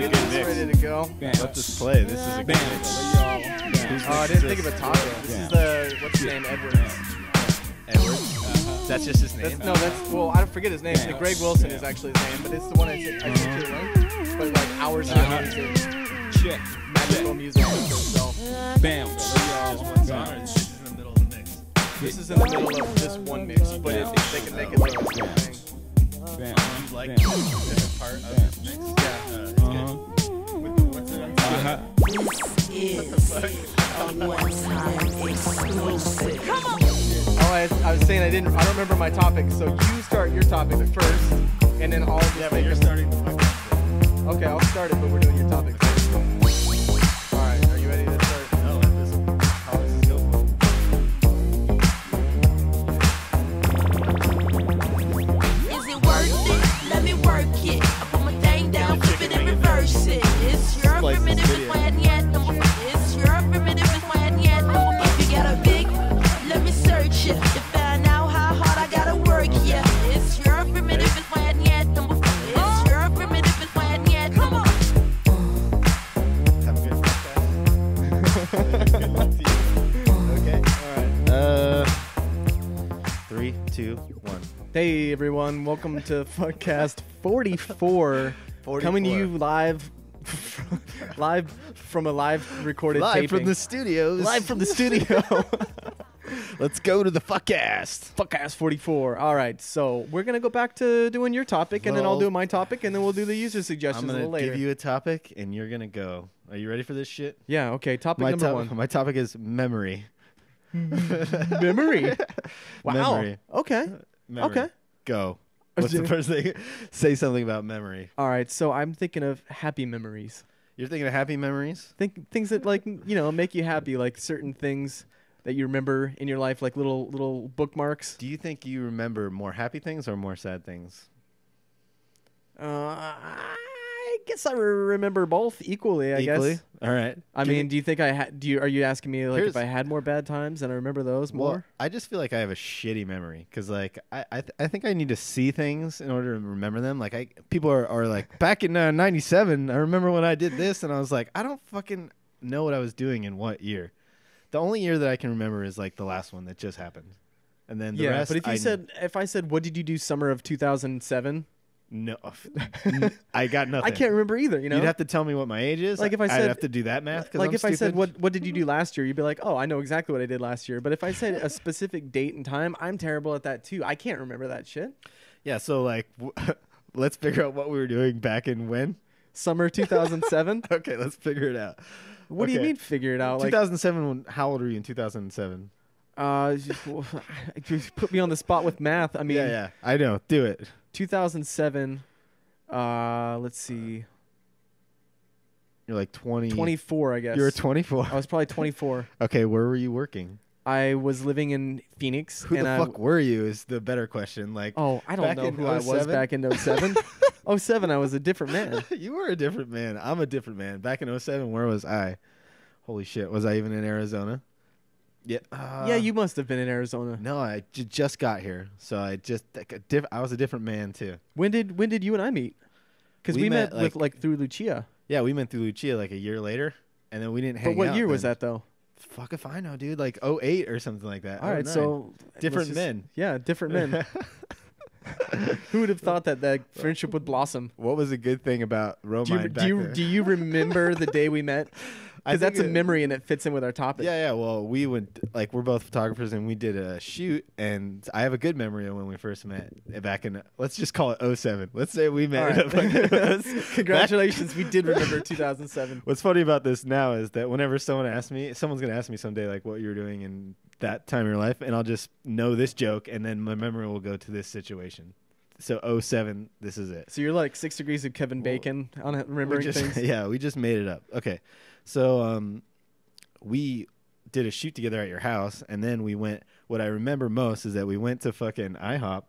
is a Get good this mix. ready to go. Let this play. This is a good mix. Oh, I didn't think of a topic. This is the, what's his name, Edwards. Edwards? That's just his name? Well, I don't forget his name. The Greg Wilson is actually his name, but it's the one I said to right? But like hours and hours of Check. magical music. So, Bounce. this is in the middle of this one mix, but if they can make it the whole thing. You like this part of this mix? Yeah. It's good. What's it on? Oh, I was saying I don't remember my topic, so you start your topic first, and then I'll just But you're starting the fucking. Okay, I'll start it, but we're doing your topic first. Alright, are you ready to start? No, how does this go? Is it worth it? Let me work it. I put my thing down, flip it and reverse it. It's your Splice this primitive, video. it's my yet number. It's your primitive, it's my yet number. If you got a big, let me search it to find out how hard I gotta work. Yeah, it's your primitive, it's my yet number. It's your primitive, it's my yet number. Have a good podcast. Good luck to you. Okay. Alright. 3, 2, 1. Hey everyone, welcome to Fuckcast 44. Coming to you live from a live recorded Live taping. from the studios. Live from the studio. Let's go to the Fuckcast. Fuckcast 44. All right, so we're going to go back to doing your topic, and then I'll Well, do my topic, and then we'll do the user I'm suggestions a going little to later. give you a topic, and you're going to go. Are you ready for this shit? Yeah, okay, topic number one. My topic is memory. Memory. Wow. Memory. Okay. Memory. Okay. Go. What's the first thing? Say something about memory. All right, so I'm thinking of happy memories. You're thinking of happy memories? Things that make you happy, like certain things that you remember in your life, like little bookmarks. Do you think you remember more happy things or more sad things? I guess I remember both equally. I guess. All right. I mean, do you think I had? Are you asking me like Here's- if I had more bad times and I remember those more? Well, I just feel like I have a shitty memory because, like, I think I need to see things in order to remember them. Like, people are like, back in '97, I remember when I did this, and I was like, I don't fucking know what I was doing in what year. The only year that I can remember is like the last one that just happened, and then the rest. But if I said, what did you do summer of 2007? No, I got nothing. I can't remember either. You know, You'd have to tell me what my age is. Like if I said- I'd have to do that math. 'Cause like I'm if I said stupid. what did you do last year, you'd be like, oh, I know exactly what I did last year. But if I said a specific date and time, I'm terrible at that too. I can't remember that shit. Yeah, so like, let's figure out what we were doing back in when. Summer 2007. Okay, let's figure it out. What do you Okay. mean figure it out? Like 2007. How old were you in 2007? just put me on the spot with math. I mean, Yeah, I know. Do it. 2007. Let's see. You're like 20. 24, I guess. You were 24. I was probably 24. Okay, where were you working? I was living in Phoenix. Who and the fuck were you? Is the better question. Like, Oh, I don't back know in who I was 07? back in 07. 07, I was a different man. you were a different man. I'm a different man. Back in 07, where was I? Holy shit, was I even in Arizona? Yeah. Yeah, you must have been in Arizona. No, I just got here, so I just I was a different man too. When did you and I meet? Because We we met met, with like through Lucia. Yeah, we met through Lucia like a year later, and then we didn't hang out. But what year was then. that though? Fuck if I know, dude. Like 08 or something like that. All right, 09. so Different let's men. Yeah, different men. Who would have thought that friendship would blossom? What was a good thing about Romine back then? Do you remember the day we met? I Because that's a think memory and it fits in with our topic. Yeah. Well, we went like we're both photographers and we did a shoot, and I have a good memory of when we first met back in. Let's just call it 07. Let's say we met. All right. Congratulations, we did remember 2007. What's funny about this now is that whenever someone's gonna ask me someday like what you were doing in that time of your life, and I'll just know this joke, and then my memory will go to this situation. So 07, this is it. So you're like 6 degrees of Kevin Bacon on remembering things. Yeah, we just made it up. Okay, so we did a shoot together at your house, and then we went. What I remember most is that we went to fucking IHOP,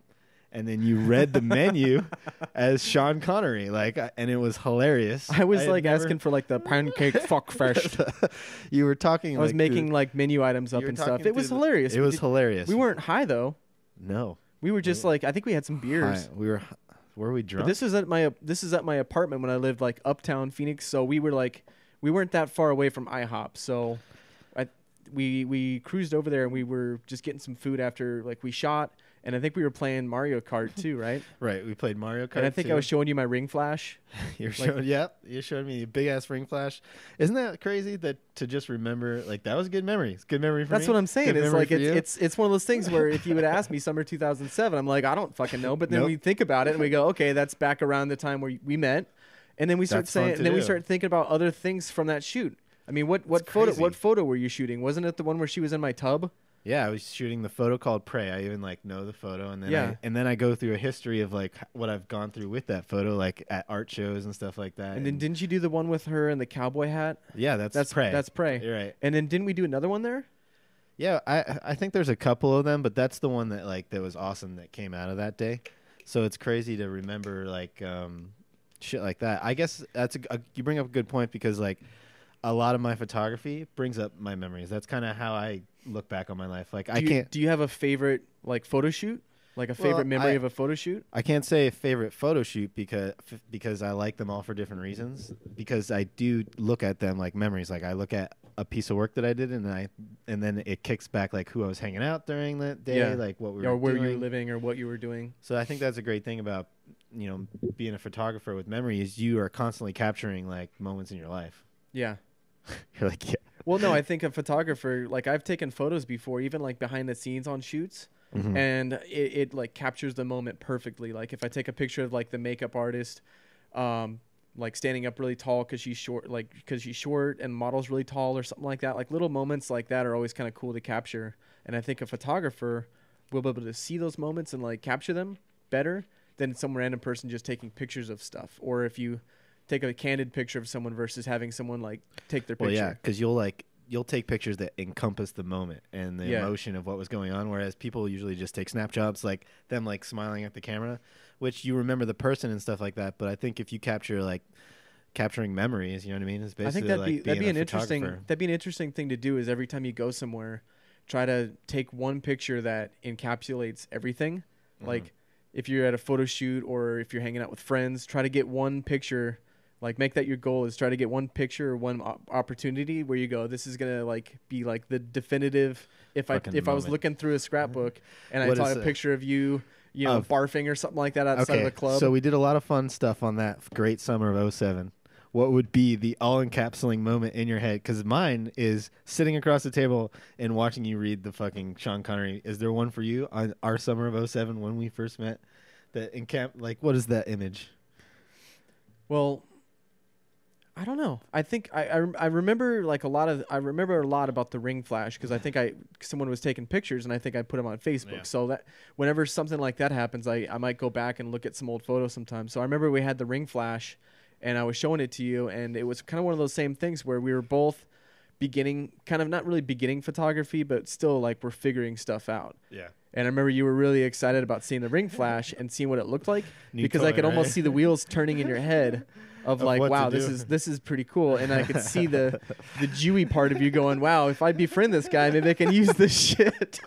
and then you read the menu as Sean Connery, and it was hilarious. I was had never- asking for like the pancake fuck fresh. You were talking. I was like, making through- like menu items up you were and stuff. talking It was through hilarious. It was hilarious. We weren't high though. No. We were just like, I think we had some beers. Hi, we were Were we But drunk? this is at my apartment when I lived like uptown Phoenix. So we weren't that far away from IHOP. So we cruised over there and we were just getting some food after like we shot. And I think we were playing Mario Kart too, right? Right. We played Mario Kart. And I think I was showing you my ring flash. You showed me a big ass ring flash. Isn't that crazy that to just remember like that was a good memory? It's a good memory for me. That's what I'm saying. Good It's memory like for you? it's one of those things where if you would ask me summer 2007, I'm like I don't fucking know. But then Nope. we think about it and we go, okay, that's back around the time where we met. And then we start That's fun saying, to and then we do. start thinking about other things from that shoot. I mean, what crazy. photo were you shooting? Wasn't it the one where she was in my tub? Yeah, I was shooting the photo called Prey. I even like know the photo, and then Yeah. I go through a history of like what I've gone through with that photo, like at art shows and stuff like that. And then didn't you do the one with her in the cowboy hat? yeah, that's Prey. That's Prey. You're right. And then didn't we do another one there? Yeah, I think there's a couple of them, but that's the one that like that was awesome that came out of that day. So it's crazy to remember like shit like that. I guess that's you bring up a good point because like a lot of my photography brings up my memories. That's kind of how I look back on my life. Like Do you have a favorite like photo shoot? Like a favorite memory of a photo shoot? I can't say a favorite photo shoot because I like them all for different reasons. Because I do look at them like memories. Like I look at a piece of work that I did, and then it kicks back like who I was hanging out during that day, like what we were or where doing. you were living or what you were doing. So I think that's a great thing about being a photographer with memory is you are constantly capturing like moments in your life. Yeah. You're like, yeah. Well, no, I think a photographer, like I've taken photos before, even like behind the scenes on shoots, and it like captures the moment perfectly. Like if I take a picture of like the makeup artist, like standing up really tall because she's short and model's really tall or something like that. Like little moments like that are always kind of cool to capture. And I think a photographer will be able to see those moments and like capture them better than some random person just taking pictures of stuff. Or if you take a candid picture of someone versus having someone like take their picture. Well, yeah, because you'll take pictures that encompass the moment and the emotion of what was going on, whereas people usually just take snapshots, like them like smiling at the camera, which you remember the person and stuff like that. But I think if you capturing memories, you know what I mean? It's basically I think that'd be an interesting thing to do. Is every time you go somewhere, try to take one picture that encapsulates everything. Like if you're at a photo shoot or if you're hanging out with friends, try to get one picture. Like make that your goal is try to get one picture or one opportunity where you go, this is gonna like be like the definitive. If I was looking through a scrapbook and I saw a picture of you barfing or something like that outside of a club. So we did a lot of fun stuff on that great summer of 2007. What would be the all-encapsulating moment in your head? Because mine is sitting across the table and watching you read the fucking Sean Connery. Is there one for you on our summer of 2007 when we first met? Like, what is that image? Well, I don't know. I think I remember like a lot about the ring flash because I think someone was taking pictures and I think I put them on Facebook. Yeah. So that whenever something like that happens, I might go back and look at some old photos sometimes. So I remember we had the ring flash, and I was showing it to you, and it was kind of one of those same things where we were both not really beginning photography, but still like we're figuring stuff out. Yeah. And I remember you were really excited about seeing the ring flash and seeing what it looked like because I could almost see the wheels turning in your head of like, wow, this is pretty cool. And I could see the Jewy part of you going, wow, if I befriend this guy, maybe I can use this shit.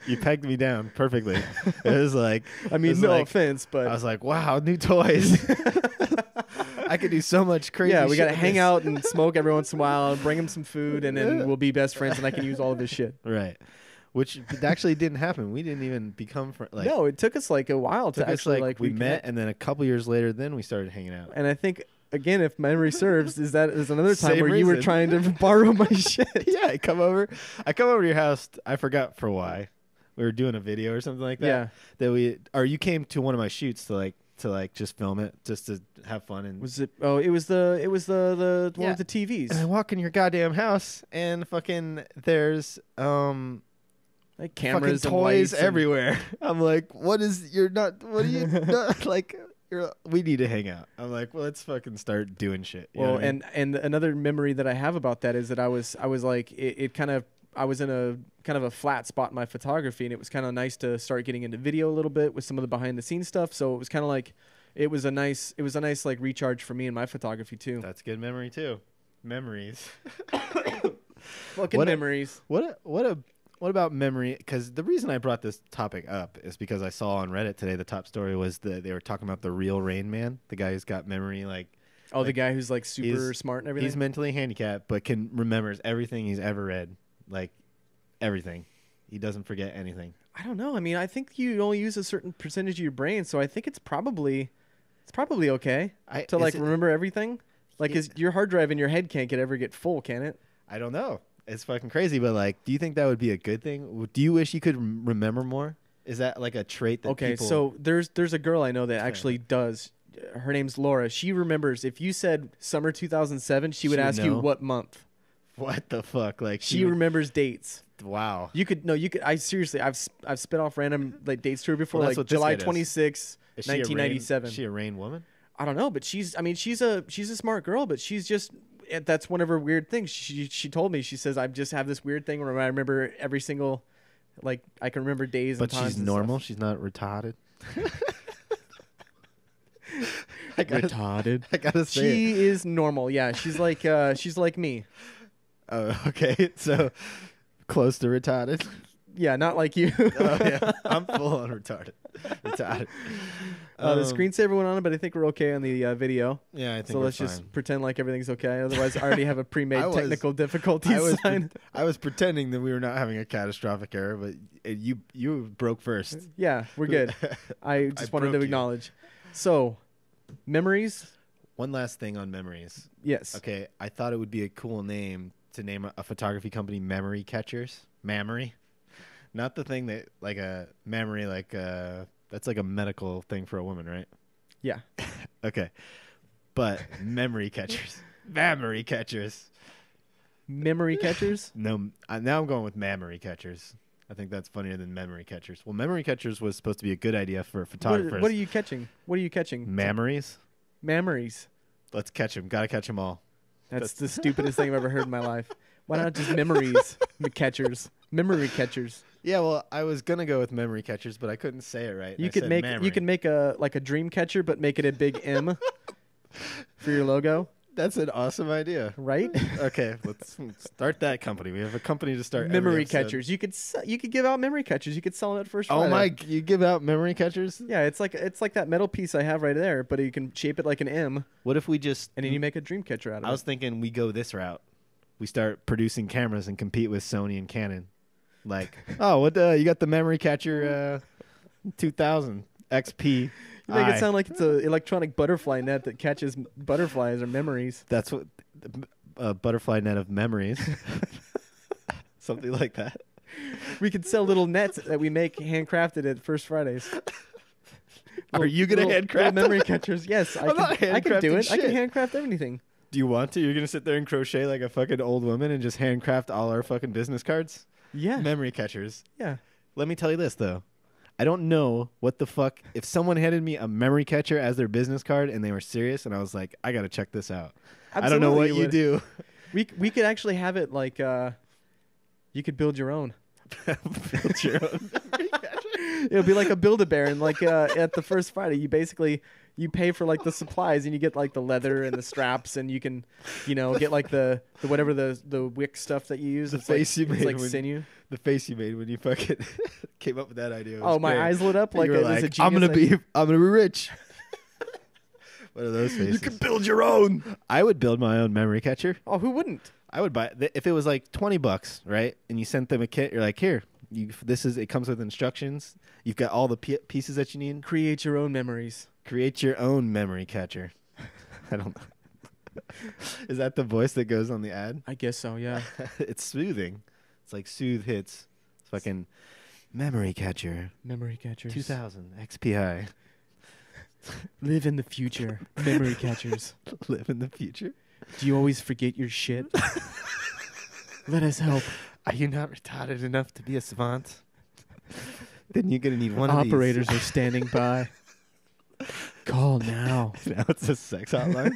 You pegged me down perfectly. It was like, I mean, no offense, but I was like, wow, new toys. I could do so much crazy shit. Yeah, we got to hang out and smoke every once in a while, bring him some food, and then we'll be best friends, and I can use all of his shit. Right. Which actually didn't happen. We didn't even become friends. Like, no, it took us like a while to actually like we met, and then a couple years later, then we started hanging out. And I think again, if memory serves, is another time where you were trying to borrow my shit. Yeah, I come over to your house. I forgot for why. We were doing a video or something like that. Yeah. You came to one of my shoots to just film it, just to have fun. And was it? Oh, it was the one with the TVs. And I walk in your goddamn house, and fucking there's like cameras, fucking toys everywhere. I'm like, what are you not like? We need to hang out. I'm like, well, let's fucking start doing shit. You know what I mean? and another memory that I have about that is that I was like I was in a kind of a flat spot in my photography, and it was kind of nice to start getting into video a little bit with some of the behind the scenes stuff. So it was kind of like it was a nice like recharge for me in my photography too. That's good memory too. Memories. Fucking memories. What What about memory? Because the reason I brought this topic up is because I saw on Reddit today the top story was they were talking about the real Rain Man, the guy who's got memory Oh, the guy who's like super smart and everything. He's mentally handicapped, but remembers everything he's ever read, like everything. He doesn't forget anything. I don't know. I mean, I think you only use a certain percentage of your brain, so I think it's probably okay to like remember everything. Like, your hard drive in your head can't ever get full, can it? I don't know. It's fucking crazy, but like, do you think that would be a good thing? Do you wish you could remember more? Is that like a trait that okay, so there's a girl I know that actually does. Her name's Laura. She remembers. If you said summer 2007, she would ask you what month. What the fuck? Like she remembers dates. Wow. You could. I seriously, I've spit off random like dates to her before, like July 26, 1997. Is she a Rain woman? I don't know, but she's a smart girl, but she's just. That's one of her weird things. She told me, she says, I just have this weird thing where I remember every single, like, I can remember days and times. But she's normal? She's not retarded? Retarded. I gotta say she is normal, yeah. She's like me. Oh, okay. So, close to retarded? Yeah, not like you. Oh, yeah. I'm full on retarded. The screensaver went on, but I think we're okay on the video. Yeah, I think so. Let's just pretend like everything's okay. Otherwise, I already have a pre-made technical difficulties sign. I was pretending that we were not having a catastrophic error, but you broke first. Yeah, we're good. I just wanted to acknowledge. So, memories. One last thing on memories. Yes. Okay, I thought it would be a cool name to name a photography company, Memory Catchers. Memory. Not the thing that, like a memory, like that's like a medical thing for a woman, right? Yeah. Okay. But memory catchers. Memory catchers. Memory catchers? No, now I'm going with memory catchers. I think that's funnier than memory catchers. Well, memory catchers was supposed to be a good idea for photographers. What are you catching? What are you catching? Memories? Memories. Let's catch them. Got to catch them all. That's the stupidest thing I've ever heard in my life. Why not just memories catchers? Memory catchers. Yeah, well, I was gonna go with memory catchers, but I couldn't say it right. You could make a dream catcher, but make it a big M for your logo. That's an awesome idea, right? Okay, let's start that company. We have a company to start. Memory catchers. You could give out memory catchers. You could sell them at first Friday. Oh my! You give out memory catchers? Yeah, it's like that metal piece I have right there, but you can shape it like an M. What if we just and then you make a dream catcher out of it? I was thinking we go this route. We start producing cameras and compete with Sony and Canon. Like, what you got the memory catcher 2000 XP. You make it sound like it's an electronic butterfly net that catches butterflies or memories. That's what butterfly net of memories. Something like that. We could sell little nets that we make handcrafted at First Fridays. Are you going to handcraft memory catchers? Yes, I can do it. Shit. I can handcraft everything. Do you want to? You're going to sit there and crochet like a fucking old woman and just handcraft all our fucking business cards? Yeah. Memory catchers. Yeah. Let me tell you this, though. I don't know what the fuck. If someone handed me a memory catcher as their business card and they were serious and I was like, I got to check this out. Absolutely, I don't know what you do. We could actually have it like you could build your own. Build your own memory catcher. It'll be like a Build-A-Bear, and like at the First Friday, you pay for like the supplies, and you get like the leather and the straps, and you can, get like the whatever the wick stuff that you use. The face you made, it's like sinew. The face you made when you fucking came up with that idea. Oh, my eyes lit up like it was a genius. I'm gonna be rich. What are those faces? You can build your own. I would build my own memory catcher. Oh, who wouldn't? I would buy if it was like $20, right? And you sent them a kit. You're like, here. It comes with instructions. You've got all the pieces that you need. Create your own memories. Create your own memory catcher. I don't know. Is that the voice that goes on the ad? I guess so, yeah. It's soothing. It's like soothe hits. It's fucking memory catcher. Memory catchers. 2000 XPI. Live in the future. Memory catchers. Live in the future? Do you always forget your shit? Let us help. Are you not retarded enough to be a savant? Then you're going to need one of these. Operators are standing by. Call now. Now it's a sex hotline.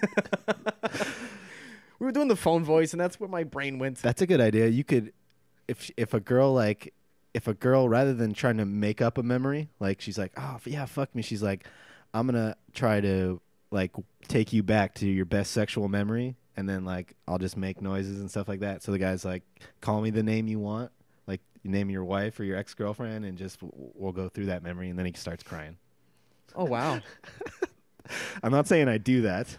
We were doing the phone voice, and that's where my brain went. That's a good idea. You could, if a girl rather than trying to make up a memory, like she's like, oh yeah, fuck me. She's like, I'm gonna try to like take you back to your best sexual memory, and then like I'll just make noises and stuff like that. So the guy's like, call me the name you want. Like You name your wife or your ex-girlfriend, and just we'll go through that memory, and then he starts crying. Oh wow. I'm not saying I do that.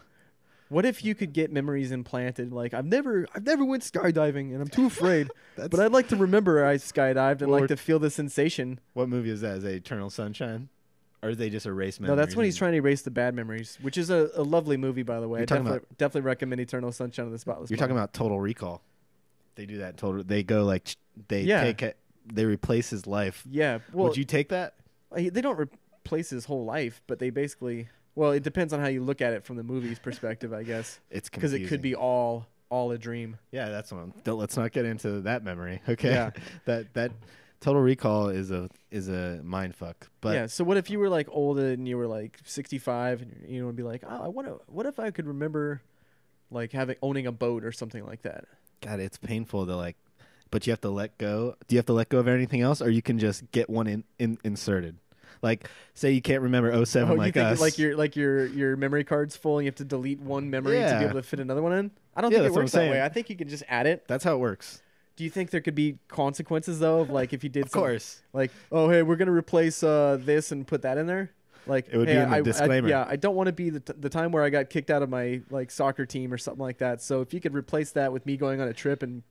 What if you could get memories implanted? Like I've never went skydiving and I'm too afraid, but I'd like to remember I skydived and like to feel the sensation. What movie is that? Is it Eternal Sunshine? Or do they just erase memories? No, that's when he's trying to erase the bad memories, which is a lovely movie, by the way. I definitely recommend Eternal Sunshine of the Spotless You're Mind. talking about Total Recall. They do that. They go like they replace his life. Yeah. Well, would you take that? They don't replace his whole life, but they basically. Well, it depends on how you look at it from the movie's perspective, I guess. It's because it could be all a dream. Yeah, that's one. Let's not get into that memory. Okay. Yeah. that Total Recall is a mind fuck. But yeah. So what if you were like old and you were like 65 and you would be like, oh, what if I could remember, like owning a boat or something like that? God, it's painful to like, but you have to let go. Do you have to let go of anything else, or you can just get one inserted? Like, say you can't remember 07 like us. Like your memory card's full and you have to delete one memory to be able to fit another one in? I don't think it works that way. I think you can just add it. That's how it works. Do you think there could be consequences, though, of like if you did Of course. Like, oh, hey, we're going to replace this and put that in there? Like, it would be in the disclaimer. I don't want to be the time where I got kicked out of my like soccer team or something like that. So if you could replace that with me going on a trip and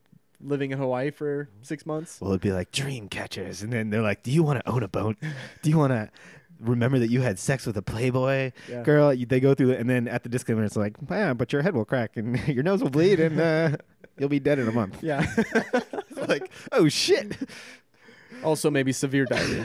living in Hawaii for 6 months. Well, it'd be like dream catchers. And then they're like, do you want to own a boat? Do you want to remember that you had sex with a Playboy girl? They go through it. And then at the disclaimer, it's like, yeah, but your head will crack and your nose will bleed and you'll be dead in a month. Yeah. Like, oh, shit. Also maybe severe diarrhea.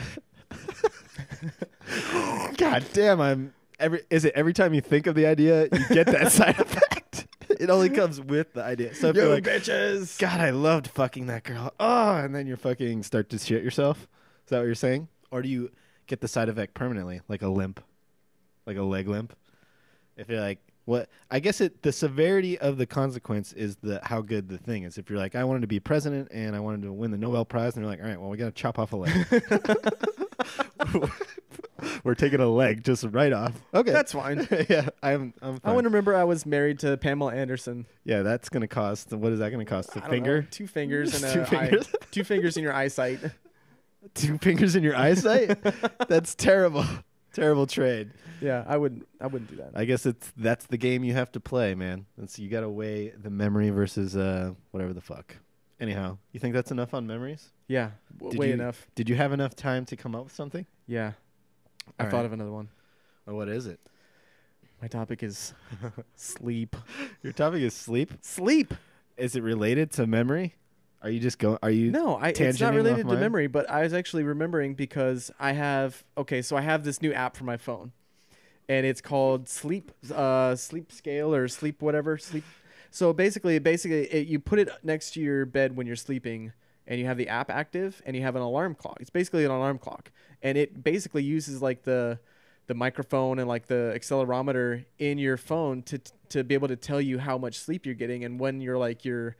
God damn, every time you think of the idea, you get that side effect? It only comes with the idea. So if you're like, bitches. God, I loved fucking that girl. Oh, and then you're fucking start to shit yourself. Is that what you're saying? Or do you get the side effect permanently, like a limp, like a leg limp? If you're like, what? I guess the severity of the consequence is how good the thing is. If you're like, I wanted to be president and I wanted to win the Nobel Prize, and you're like, all right, well, we got to chop off a leg. We're taking a leg just right off. Okay, that's fine. Yeah, I'm fine. I want to remember I was married to Pamela Anderson. Yeah, that's gonna cost. What is that gonna cost? A finger? 2 fingers and 2 fingers. 2 fingers in your eyesight. 2 fingers in your eyesight? That's terrible. Terrible trade. Yeah, I wouldn't do that. I guess that's the game you have to play, man. You got to weigh the memory versus whatever the fuck. Anyhow, you think that's enough on memories? Yeah, way enough. Did you have enough time to come up with something? Yeah. I thought of another one. Well, what is it? My topic is sleep. Your topic is sleep? Sleep. Is it related to memory? Are you just going? Are you? No, it's not related to memory. But I was actually remembering because I have this new app for my phone, and it's called Sleep Scale or Sleep whatever Sleep. So basically, you put it next to your bed when you're sleeping, and you have the app active, and you have an alarm clock. It's basically an alarm clock, and it basically uses like the microphone and like the accelerometer in your phone to be able to tell you how much sleep you're getting and when you're like your.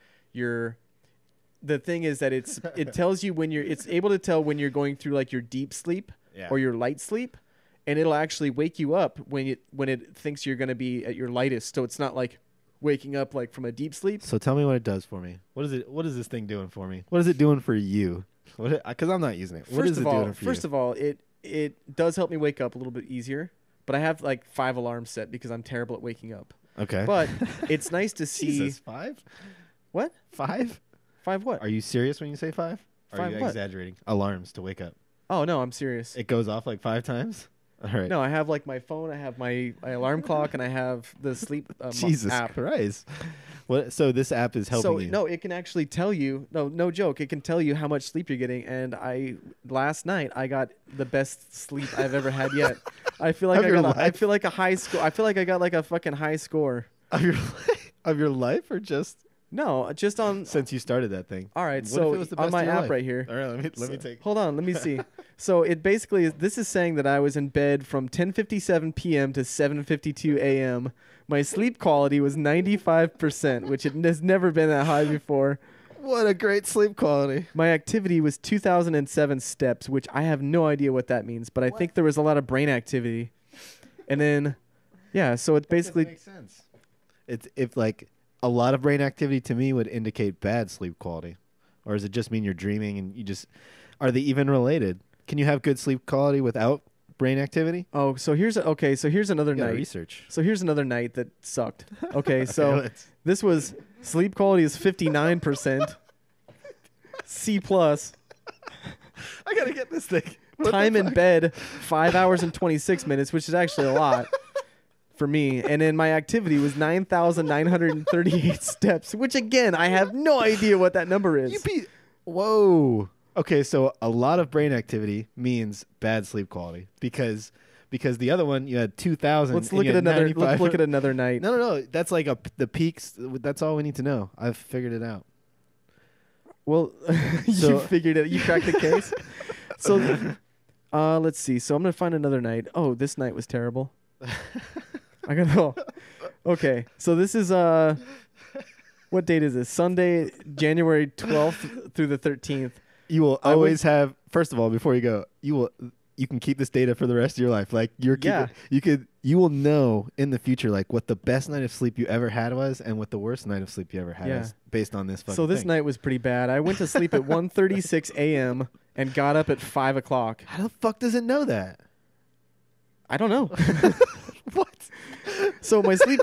The thing is that it tells you it's able to tell when you're going through like your deep sleep or your light sleep, and it'll actually wake you up when it thinks you're going to be at your lightest. So it's not like waking up like from a deep sleep. So tell me what it does for me. What is this thing doing for me? What is it doing for you? Because I'm not using it. What is it doing for you? First of all, it does help me wake up a little bit easier, but I have like 5 alarms set because I'm terrible at waking up. Okay. But it's nice to see. Jesus, 5? What? 5? 5 what? Are you serious when you say 5? Or are you what? exaggerating? Alarms to wake up. Oh, no, I'm serious. It goes off like 5 times? All right. No, I have like my phone, I have my alarm clock, and I have the sleep Jesus app. Christ. So this app is helping you. No, it can actually tell you, no joke, it can tell you how much sleep you're getting. And last night I got the best sleep I've ever had yet. I feel like I feel like a high score. I feel like I got like a fucking high score. Of your life or just? No, just on since you started that thing. All right, so on my app right here. All right, let me take. Hold on, let me see. So it basically this is saying that I was in bed from 10:57 p.m. to 7:52 a.m. My sleep quality was 95%, which it has never been that high before. What a great sleep quality. My activity was 2007 steps, which I have no idea what that means, but I think there was a lot of brain activity. And then yeah, so it basically makes sense. It's if like a lot of brain activity to me would indicate bad sleep quality or does it just mean you're dreaming and you just are they even related? Can you have good sleep quality without brain activity? Oh, so here's another You gotta night. research. So here's another night that sucked. Okay, so this was sleep quality is 59%. C plus. I gotta get this thing. Time in bed 5 hours and 26 minutes, which is actually a lot for me. And then my activity was 9,938 steps, which again I have no idea what that number is. Whoa. Okay, so a lot of brain activity means bad sleep quality because the other one you had 2,000. Let's look at another night. No. That's like the peaks. That's all we need to know. I've figured it out. Well, you figured it. You cracked the case. So, let's see. So I'm gonna find another night. Oh, this night was terrible. I gotta go. Okay, so this is what date is this? Sunday, January 12th through the 13th. You will always have. First of all, before you go, you can keep this data for the rest of your life. Like you will know in the future like what the best night of sleep you ever had was and what the worst night of sleep you ever had is based on this fucking So this thing. night was pretty bad. I went to sleep at 1:36 a.m. and got up at 5 o'clock. How the fuck does it know that? I don't know. What? So my sleep,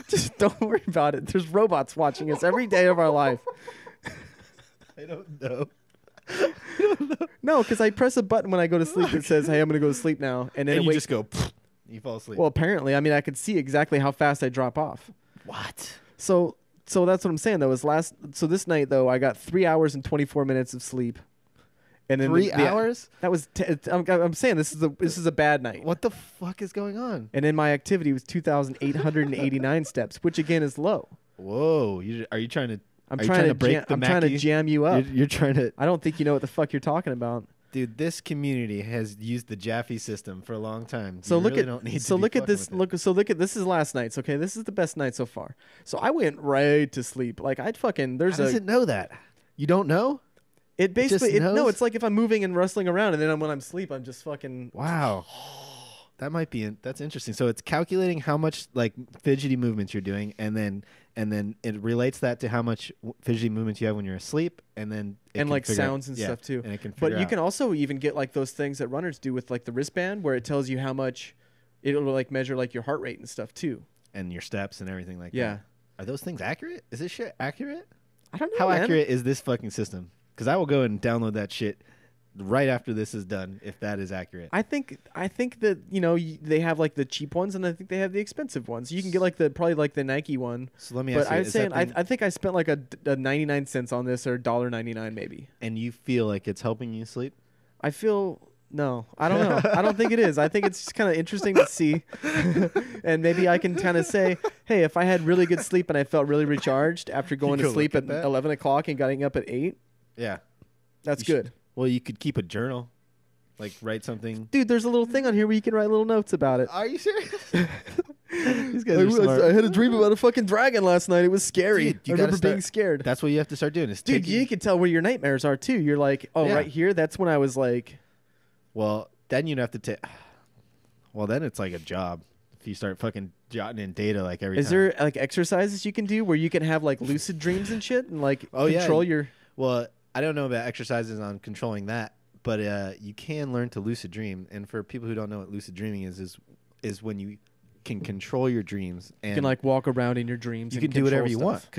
just don't worry about it. There's robots watching us every day of our life. I don't know. No, because I press a button when I go to sleep that says, "Hey, I'm going to go to sleep now," and then And you just go. You fall asleep. Well, apparently, I mean, I could see exactly how fast I drop off. What? So that's what I'm saying. So this night though, I got 3 hours and 24 minutes of sleep. And then 3 hours? That was. I'm saying this is a bad night. What the fuck is going on? And then my activity was 2,889 steps, which again is low. Whoa! Are you trying to? I'm Are you trying to break the I'm trying to Mackie? jam you up. You're trying to. I don't think you know what the fuck you're talking about. Dude, this community has used the Jaffe system for a long time. So You look really at don't need so to be look at fucking this with it. look at this is last night's. Okay, this is the best night so far. So I went right to sleep. Like I'd fucking How does it know that? You don't know? it basically knows? no. It's like if I'm moving and rustling around, and then when I'm asleep, I'm just fucking. Wow. That's interesting. So it's calculating how much like fidgety movements you're doing, and then it relates that to how much fidgety movements you have when you're asleep, and then it And can like figure out- sounds and yeah, stuff too. And it can But figure you out. can also even get like those things that runners do with like the wristband, where it tells you how much it'll like measure like your heart rate and stuff too. and your steps and everything like Yeah. that. Are those things accurate? Is this shit accurate? I don't know. How man. accurate is this fucking system? Because I will go and download that shit right after this is done if that is accurate. I think that they have like the cheap ones, and I think they have the expensive ones. You can get like probably like the Nike one. So let me But ask you, I was is saying that thing- I think I spent like a 99 cents on this or $1.99 maybe. and you feel like it's helping you sleep? I feel no, I don't know. I don't think it is. I think it's just kind of interesting to see, and maybe I can kind of say, hey, if I had really good sleep and I felt really recharged after going to go sleep look at at that? 11 o'clock and getting up at 8, Yeah. that's You good. Well, you could keep a journal, like write something. Dude, there's a little thing on here where you can write little notes about it. Are you serious? These guys are smart. I had a dream about a fucking dragon last night. It was scary. Dude, you I gotta remember being start- scared. That's what you have to start doing. Is Dude, taking, you can tell where your nightmares are too. You're like, oh, Yeah. right here. That's when I was like, Well, then you'd have to take. Well, then it's like a job. If you start fucking jotting in data like every is time. there like exercises you can do where you can have like lucid dreams and shit and like Oh, yeah. control your. Well, I don't know about exercises on controlling that, but you can learn to lucid dream. And for people who don't know what lucid dreaming is when you can control your dreams and You can like walk around in your dreams. you and can do whatever you control want stuff.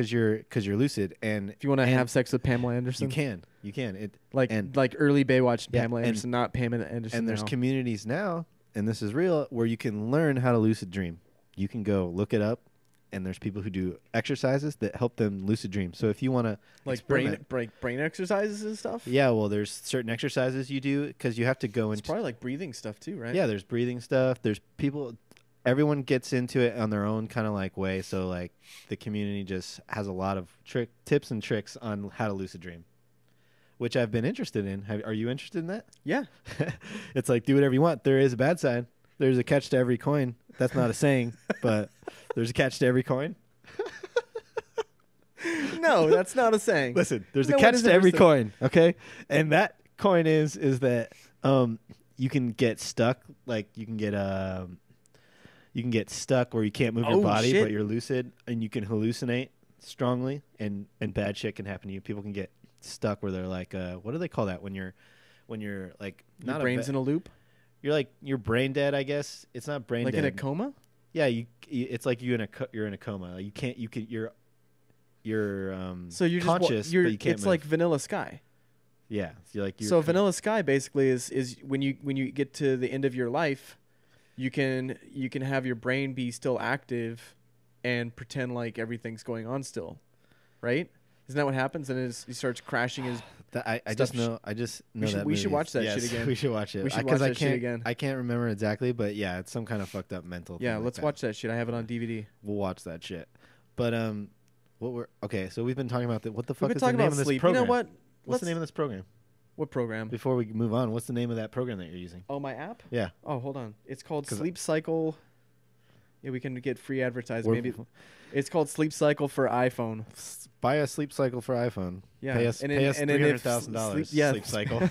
because you're lucid. And If you want to and have sex with Pamela Anderson, you can. It like and early Baywatch Yeah, Pamela and- Anderson, not Pamela Anderson. and there's now. communities now, and this is real, where you can learn how to lucid dream. You can go look it up, and there's people who do exercises that help them lucid dream. So if you want to like brain exercises and stuff. yeah, well, there's certain exercises you do because you have to go It's into probably like breathing stuff too, right? yeah. There's breathing stuff. There's people. Everyone gets into it on their own kind of like way. So like the community just has a lot of tips and tricks on how to lucid dream, which I've been interested in. Are you interested in that? Yeah. It's like do whatever you want. There is a bad side. There's a catch to every coin. That's not a saying, but there's a catch to every coin. No, that's not a saying. Listen, there's No a one catch has to ever every said- coin, okay? And that coin is that you can get stuck, like you can get stuck where you can't move your Oh, body, shit. but you're lucid, and you can hallucinate strongly, and bad shit can happen to you. People can get stuck where they're like, what do they call that when you're like Your not brain's in a loop, you're like you're brain dead, I guess. It's not brain like dead. in a coma. Yeah, it's like you're in a coma. You're So you're conscious, just you're, but you can't it's move. like Vanilla Sky. Yeah, So Vanilla Sky basically is when you get to the end of your life, you can have your brain be still active and pretend like everything's going on still, right? Isn't that what happens? And he starts crashing his. I just know that we should movie. watch that Yes, shit again. We should watch it. We should watch that shit again. I can't remember exactly, but yeah, it's some kind of fucked up mental. Yeah, thing let's like watch that shit. I have it on DVD. We'll watch that shit. But okay? So we've been talking about what the fuck We've been is the talking name about of this sleep. program? You know what? What's the name of this program? What program? Before we move on, what's the name of that program that you're using? Oh, my app? Yeah. Oh, hold on. It's called 'Cause Sleep Cycle. Yeah, we can get free advertising. We're- Maybe it's called Sleep Cycle for iPhone. Buy a sleep cycle for iPhone. Yeah, Pay us and then $300,000. yeah. Sleep cycle.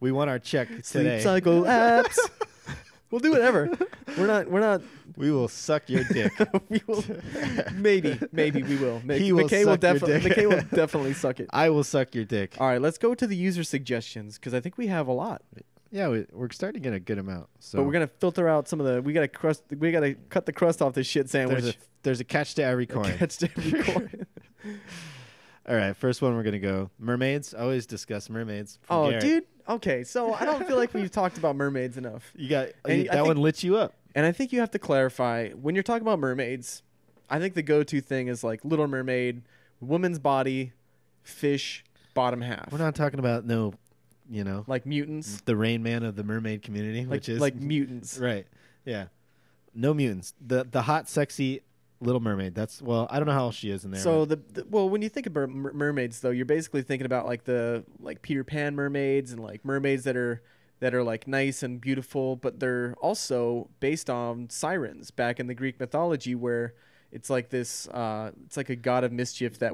We want our check Sleep today. Cycle apps. We'll do whatever. We're not. We will suck your dick. We will. Maybe we will. He will McKay suck your dick. McKay will definitely suck it. I will suck your dick. All right, let's go to the user suggestions because I think we have a lot. Yeah, we're starting to get a good amount. So But we're gonna filter out some of the. We gotta cut the crust off this shit sandwich. there's a catch to every coin. Catch to every coin. All right, first one we're gonna go mermaids. I always discuss mermaids. from Oh, Garrett. dude. Okay, so I don't feel like we've talked about mermaids enough. You got And I that think- one lit you up. And I think you have to clarify when you're talking about mermaids. I think the go-to thing is like Little Mermaid, woman's body, fish, bottom half. We're not talking about like mutants, the Rain Man of the mermaid community, like which is like mutants. right. Yeah, no mutants. The hot, sexy Little Mermaid. I don't know how old she is in there. So but when you think about mermaids, though, you're basically thinking about like Peter Pan mermaids and like mermaids that are like nice and beautiful, but they're also based on sirens back in the Greek mythology, where it's like this. It's like a god of mischief that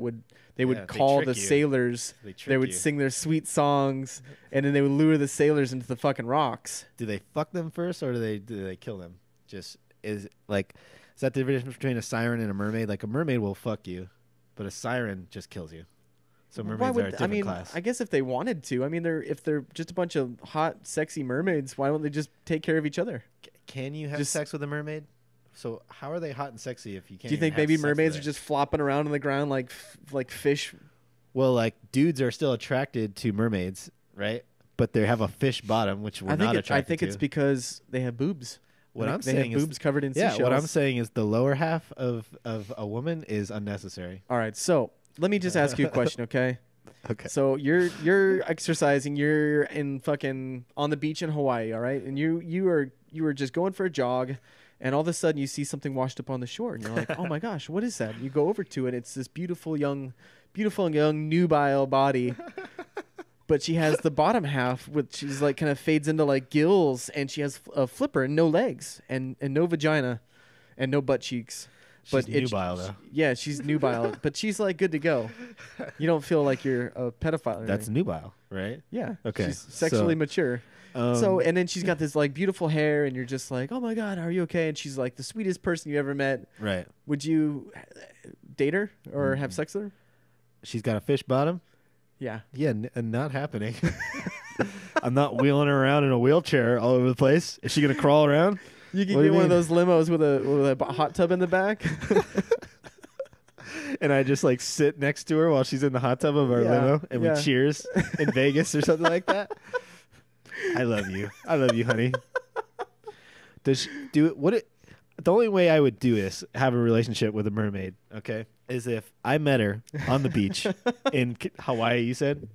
they would call trick the you. sailors. They would sing their sweet songs, and then they would lure the sailors into the fucking rocks. Do they fuck them first, or do they kill them? Is that the difference between a siren and a mermaid? Like a mermaid will fuck you, but a siren just kills you. So mermaids are a different class. I guess if they wanted to, if they're just a bunch of hot, sexy mermaids, why don't they just take care of each other? Can you have Just- sex with a mermaid? So how are they hot and sexy if you can't? Do you even think have maybe sex with mermaids it? are just flopping around on the ground like fish? Well, like dudes are still attracted to mermaids, right? But they have a fish bottom, which we're not attracted I think to. it's because they have boobs. What I'm they saying have is boobs covered in yeah. seashells. What I'm saying is the lower half of a woman is unnecessary. All right, so let me just ask you a question, okay? Okay. So you're exercising. You're in fucking on the beach in Hawaii, all right? And you were just going for a jog, and all of a sudden you see something washed up on the shore, and you're like, oh my gosh, what is that? And you go over to it. It's this beautiful young nubile body. But she has the bottom half, which is like kind of fades into like gills, and she has a flipper and no legs and no vagina and no butt cheeks. She's nubile, though. Yeah, she's nubile, but she's like good to go. You don't feel like you're a pedophile. Or That's anything. nubile, right? Yeah. Okay, She's sexually so, mature. And then she's got this like beautiful hair, and you're just like, oh my god, are you okay? And she's like the sweetest person you ever met. Right. Would you date her or have sex with her? She's got a fish bottom. Yeah. Yeah, not happening. I'm not wheeling her around in a wheelchair all over the place. Is she gonna crawl around? You can What do get you one of mean? those limos with a hot tub in the back. And I just like sit next to her while she's in the hot tub of our Yeah, limo, and yeah. we cheers in Vegas or something like that. I love you, honey. Does she do it? The only way I would do this, have a relationship with a mermaid, okay, is if I met her on the beach in Hawaii, you said,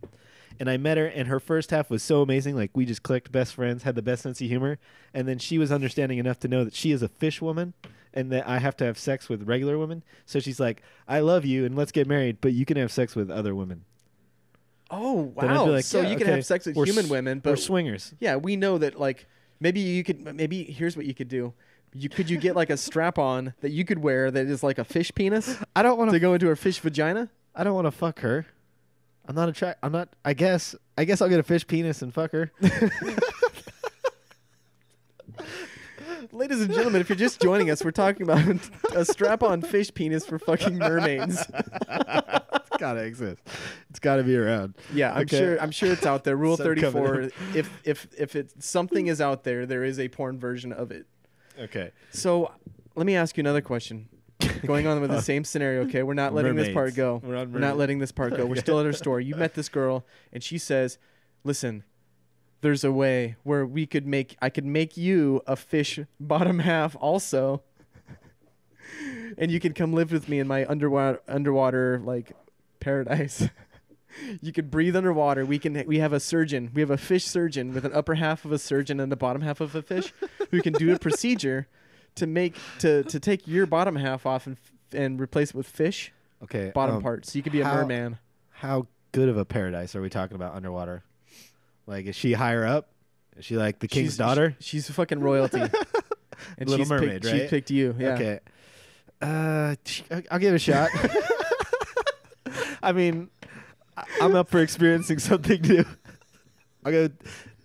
and I met her, and her first half was so amazing, like we just clicked, best friends, had the best sense of humor, and then she was understanding enough to know that she is a fish woman, and that I have to have sex with regular women. So she's like, I love you, and let's get married, but you can have sex with other women. Oh Then I'd be wow! like, So yeah, you can okay, have sex with we're human s- women, we're but swingers. yeah, we know that like maybe here's what you could do. Could you get like a strap on that you could wear that is like a fish penis I don't want to go into a fish vagina? I don't want to fuck her. I'm not. I guess I'll get a fish penis and fuck her. Ladies and gentlemen, if you're just joining us, we're talking about a strap-on fish penis for fucking mermaids. God gotta exist. It's gotta be around. Yeah, Okay. I'm sure it's out there. Rule Some coming 34. If it's something is out there, there is a porn version of it. Okay. So let me ask you another question. Going on with the same scenario, okay? We're not letting this part Mermaids. go. We're on We're not Mermaids. letting this part go. We're still at her store. You met this girl, and she says, "Listen, there's a way where I could make you a fish bottom half also, and you could come live with me in my underwater like paradise." You could breathe underwater. We have a surgeon. We have a fish surgeon with an upper half of a surgeon and the bottom half of a fish who can do a procedure to take your bottom half off and replace it with fish Okay. bottom part. So you could be a merman. How good of a paradise are we talking about underwater? Like, is she higher up? Is she like the king's daughter? She's a fucking royalty. And Little she's Mermaid, picked, right? She picked you. Yeah. Okay. I'll give it a shot. I mean, I'm up for experiencing something new. I'll go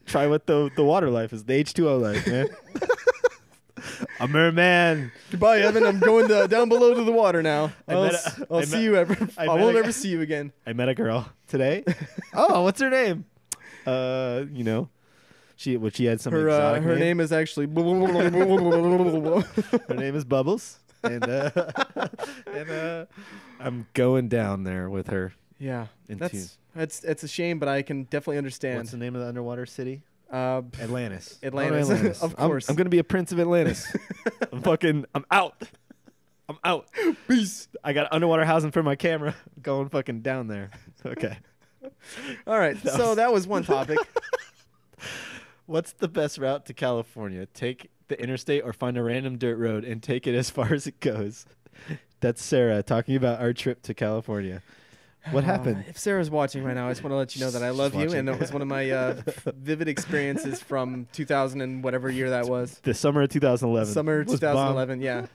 try what the water life is, the H2O life, man. A merman. Goodbye, Evan. I'm going down below to the water now. I I'll see you ever. I met won't a- ever see you again. I met a girl today. Oh, what's her name? She had some exotic Her name is actually. Her name is Bubbles, and I'm going down there with her. Yeah, Into- it's a shame, but I can definitely understand. What's the name of the underwater city? Atlantis. Atlantis. Atlantis. Of course. I'm gonna be a prince of Atlantis. I'm out. I'm out. Peace. I got underwater housing for my camera. Going fucking down there. Okay. All right, so that was one topic. What's the best route to California? Take the interstate or find a random dirt road and take it as far as it goes. That's Sarah talking about our trip to California. What happened? If Sarah's watching right now, I just want to let you know that I love you, watching. and it was one of my vivid experiences from 2000 and whatever year that was. The summer of 2011. Summer was 2011, yeah.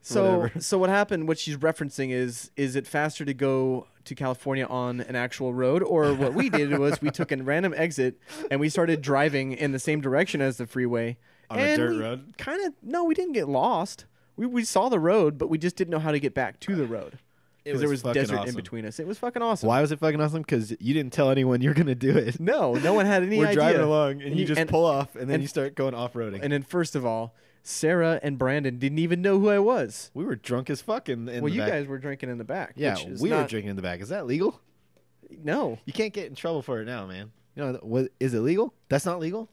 So Whatever. what happened, what she's referencing is it faster to go to California on an actual road, or what we did was we took a random exit and we started driving in the same direction as the freeway. On a dirt road? No, we didn't get lost. We saw the road, but we just didn't know how to get back to the road. Because there was fucking desert in awesome. between us. It was fucking awesome. Why was it fucking awesome? Because you didn't tell anyone you're going to do it. No one had any We're idea. driving along, and you just pull off, and then and- you start going off-roading. And then first of all, Sarah and Brandon didn't even know who I was. We were drunk as fuck in Well, the you back. guys were drinking in the back. Yeah, which is we were not- drinking in the back. Is that legal? No. You can't get in trouble for it now, man. You know, what is it legal? That's not legal?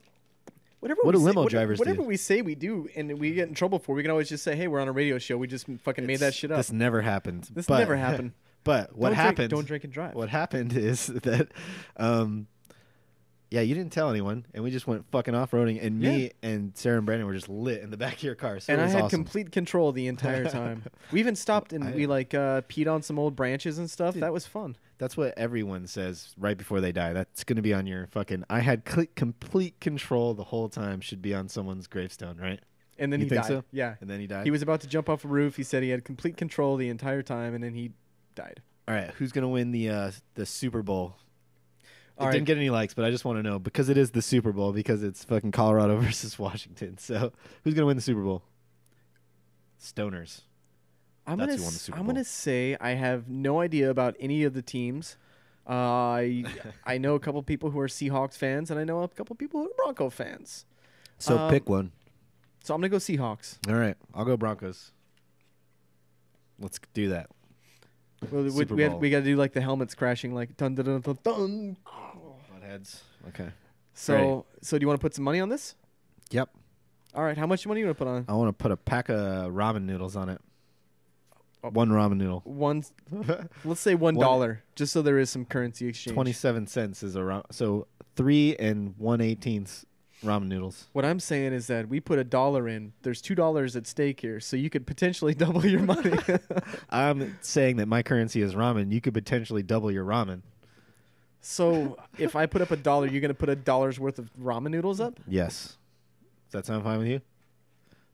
Whatever What we do say- limo what- drivers do? Whatever we say we do and we get in trouble for, we can always just say, hey, we're on a radio show. We just fucking made that shit up. This never happened. This But- never happened. But what Don't drink- happened? don't drink and drive. What happened is that, yeah, you didn't tell anyone, and we just went fucking off-roading, and me and Sarah and Brandon were just lit in the back of your car. So And it I was had awesome. complete control the entire time. We even stopped and we peed on some old branches and stuff. Dude. That was fun. That's what everyone says right before they die. That's going to be on your fucking. I had complete control the whole time. Should be on someone's gravestone, right? And then You he think died. so? Yeah. And then he died. He was about to jump off a roof. He said he had complete control the entire time, and then he died. All right, who's going to win the Super Bowl? It All right. didn't get any likes, but I just want to know because it is the Super Bowl because it's fucking Colorado versus Washington. So who's going to win the Super Bowl? Stoners. I'm That's gonna who won the Super I'm Bowl. gonna say I have no idea about any of the teams. I know a couple people who are Seahawks fans, and I know a couple people who are Bronco fans. So pick one. So I'm gonna go Seahawks. All right, I'll go Broncos. Let's do that. Well, Super we Bowl. got to do like the helmets crashing, like dun dun dun dun dun. Heads. Okay. So do you want to put some money on this? Yep. All right, how much money you want to put on? I want to put a pack of ramen noodles on it. Oh. One ramen noodle. One, let's say $1, just so there is some currency exchange. 27 cents is around. So 3 and 1/18 ramen noodles. What I'm saying is that we put $1 in. There's $2 at stake here, so you could potentially double your money. I'm saying that my currency is ramen. You could potentially double your ramen. So if I put up $1, you're gonna put $1 worth of ramen noodles up? Yes. Does that sound fine with you?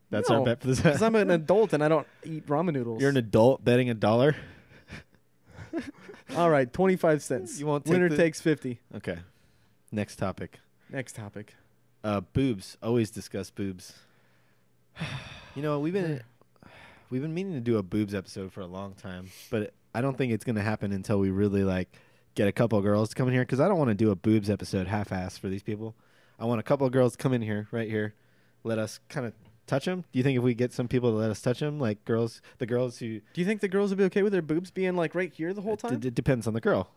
That's No, our bet for this. Because I'm an adult and I don't eat ramen noodles. You're an adult betting $1. All right, 25 cents. You won't take Winner the- takes 50. Okay. Next topic. Next topic. Boobs. Always discuss boobs. You know, we've been meaning to do a boobs episode for a long time, but I don't think it's gonna happen until we really like get a couple of girls to come in here, because I don't want to do a boobs episode half-ass for these people. I want a couple of girls to come in here, right here, let us kind of touch them. Do you think if we get some people to let us touch them, like the girls who... Do you think the girls would be okay with their boobs being like right here the whole time? It depends on the girl.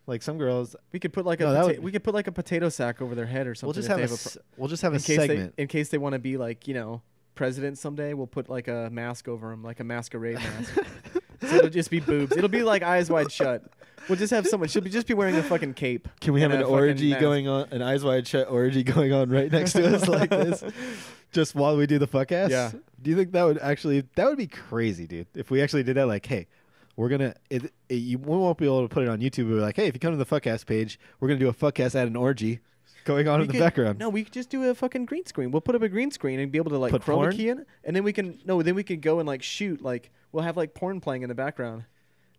Like some girls... We could put like we could put like a potato sack over their head or something. We'll just have a segment. In case they want to be like, you know, president someday, we'll put like a mask over them, like a masquerade mask. So it'll just be boobs. It'll be like Eyes Wide Shut. We'll just have someone. She'll just be wearing a fucking cape. Can we have an orgy going on, an Eyes Wide Shut orgy going on right next to us like this, just while we do the Fuckcast? Yeah. Do you think that would be crazy, dude? If we actually did that, like, hey, we're gonna, we won't be able to put it on YouTube. We're like, hey, if you come to the Fuckcast page, we're gonna do a Fuckcast at an orgy going on in the background. No, we could just do a fucking green screen. We'll put up a green screen and be able to like put chroma porn? key in, and then we can go and like shoot. Like we'll have like porn playing in the background.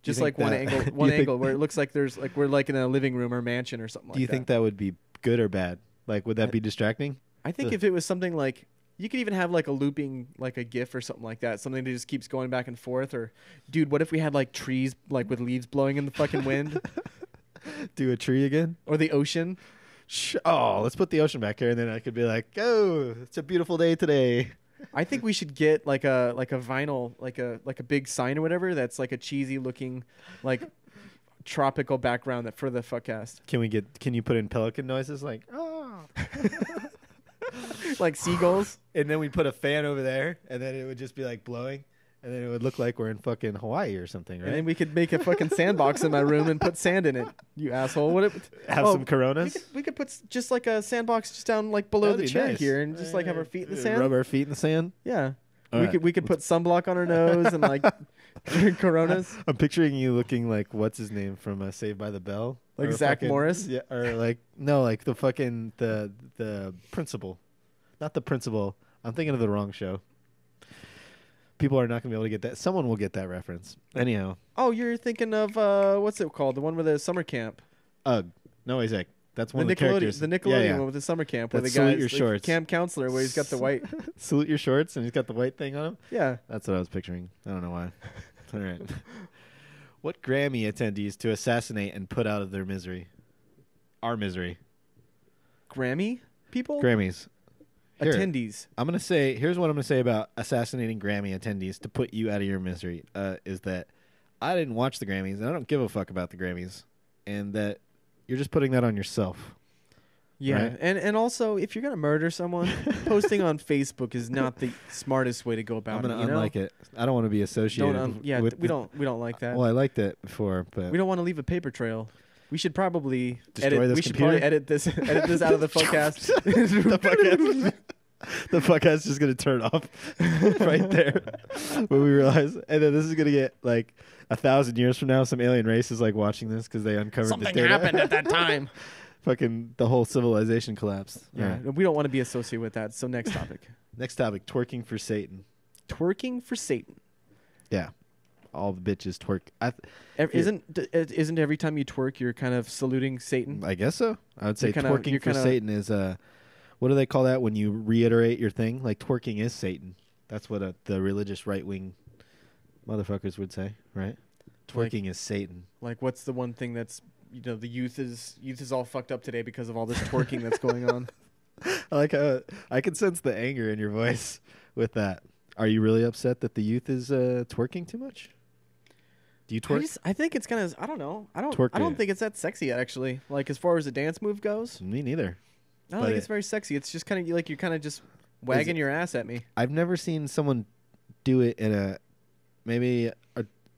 Just like one angle where it looks like we're like in a living room or mansion or something like that. Do you think that would be good or bad? Like, would that be distracting? I think if it was something like, you could even have like a looping, like a GIF or something like that. Something that just keeps going back and forth. Or, dude, what if we had like trees like with leaves blowing in the fucking wind? Do a tree again? Or the ocean? Oh, let's put the ocean back here, and then I could be like, oh, it's a beautiful day today. I think we should get like a vinyl, like a big sign or whatever that's like a cheesy looking, like tropical background that for the Fuckcast. Can you put in pelican noises like oh, like seagulls? And then we put a fan over there, and then it would just be like blowing, and then it would look like we're in fucking Hawaii or something, right? And then we could make a fucking sandbox in my room and put sand in it. You asshole! Have some Coronas. We could put just like a sandbox just down like below That'd the be chair nice. here, and just like have our feet in the sand. Rub our feet in the sand. Yeah. All right. We could put sunblock on our nose and like drink Coronas. I'm picturing you looking like what's his name from Saved by the Bell, Like or Zach Morris. Yeah, or like no, like the fucking the principal, not the principal. I'm thinking of the wrong show. People are not going to be able to get that. Someone will get that reference. Anyhow. Oh, you're thinking of what's it called? The one with the summer camp. Ugh. No, Isaac. That's one of the characters. The Nickelodeon one with the summer camp. Where That's the guy's Salute Your Shorts. camp counselor where he's got the white. Salute Your Shorts, and he's got the white thing on him? Yeah. That's what I was picturing. I don't know why. All right. What Grammy attendees to assassinate and put out of their misery? Our misery. Grammy people? Grammys. Here, Attendees. Here's what I'm going to say about assassinating Grammy attendees to put you out of your misery, is that I didn't watch the Grammys, and I don't give a fuck about the Grammys, and that you're just putting that on yourself. Yeah, right? and also, if you're going to murder someone, posting on Facebook is not the smartest way to go about I'm going it. to unlike it. I don't want to be associated with we don't like that. Well, I liked it before, but... We don't want to leave a paper trail. We should probably Destroy this computer? edit this out of the Fuckcast. The Fuckcast is going to turn off right there when we realize. And then this is going to get like 1,000 years from now. Some alien race is like watching this because they uncovered Something this data. happened at that time. Fucking the whole civilization collapsed. Yeah, Right. we don't want to be associated with that. So next topic. Next topic, twerking for Satan. Twerking for Satan. Yeah. All the bitches twerk. Isn't every time you twerk you're kind of saluting Satan? I guess so. I would say You're twerking for kinda- Satan is what do they call that when you reiterate your thing? Like twerking is Satan. That's what the religious right wing motherfuckers would say, right? Twerking is Satan. Like, what's the one thing that's the youth is all fucked up today because of all this twerking that's going on? I like how I can sense the anger in your voice with that. Are you really upset that the youth is twerking too much? Do you twerk? I think it's kind of, I don't know. I don't Twerk. think it's that sexy actually. Like as far as the dance move goes, Me neither. I don't But think it's very sexy. It's just kind of like you're kind of just wagging your ass at me. I've never seen someone do it in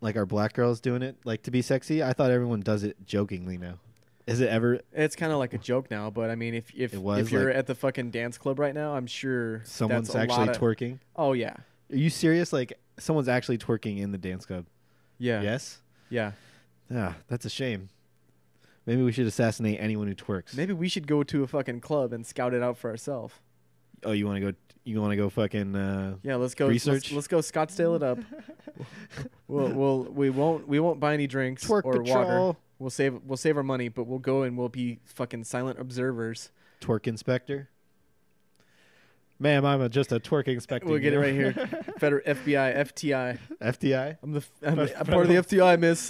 like our black girls doing it like to be sexy. I thought everyone does it jokingly now. Is it ever? It's kind of like a joke now, but I mean, if you're like- at the fucking dance club right now, I'm sure Someone's that's a actually lot of, twerking. Oh yeah, Are you serious? Like someone's actually twerking in the dance club? yeah, Yes. yeah. Ah, that's a shame. Maybe we should assassinate anyone who twerks. Maybe we should go to a fucking club and scout it out for ourselves. Oh, you want to go? You want to go? Fucking. Yeah, let's go. Research? Let's go Scottsdale it up. We won't buy any drinks Twerk or patrol. water. We'll save our money, but we'll go and we'll be fucking silent observers. Twerk inspector. Ma'am, I'm just a twerk inspector. We'll get it right here. Federal FBI, FTI. FTI? I'm part of the FTI, miss.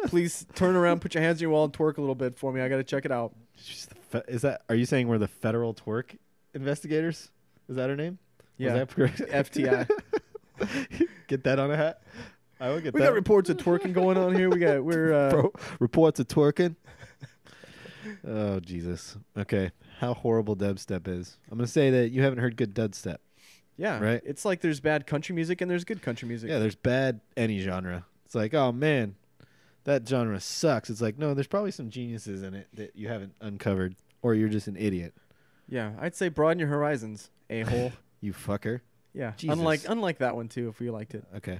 Please turn around, put your hands on your wall, and twerk a little bit for me. I got to check it out. Are you saying we're the federal twerk investigators? Is that her name? Yeah. FTI. Get that on a hat. I will get We that. got reports of twerking going on here. We're reports of twerking. Oh, Jesus. Okay. How horrible dubstep is. I'm going to say that you haven't heard good dubstep. yeah. Right? It's like there's bad country music and there's good country music. Yeah, there's bad any genre. It's like, oh, man, that genre sucks. It's like, no, there's probably some geniuses in it that you haven't uncovered, or you're just an idiot. Yeah. I'd say broaden your horizons, a-hole. You fucker. Yeah. Jesus. Unlike that one too, if you liked it. Okay.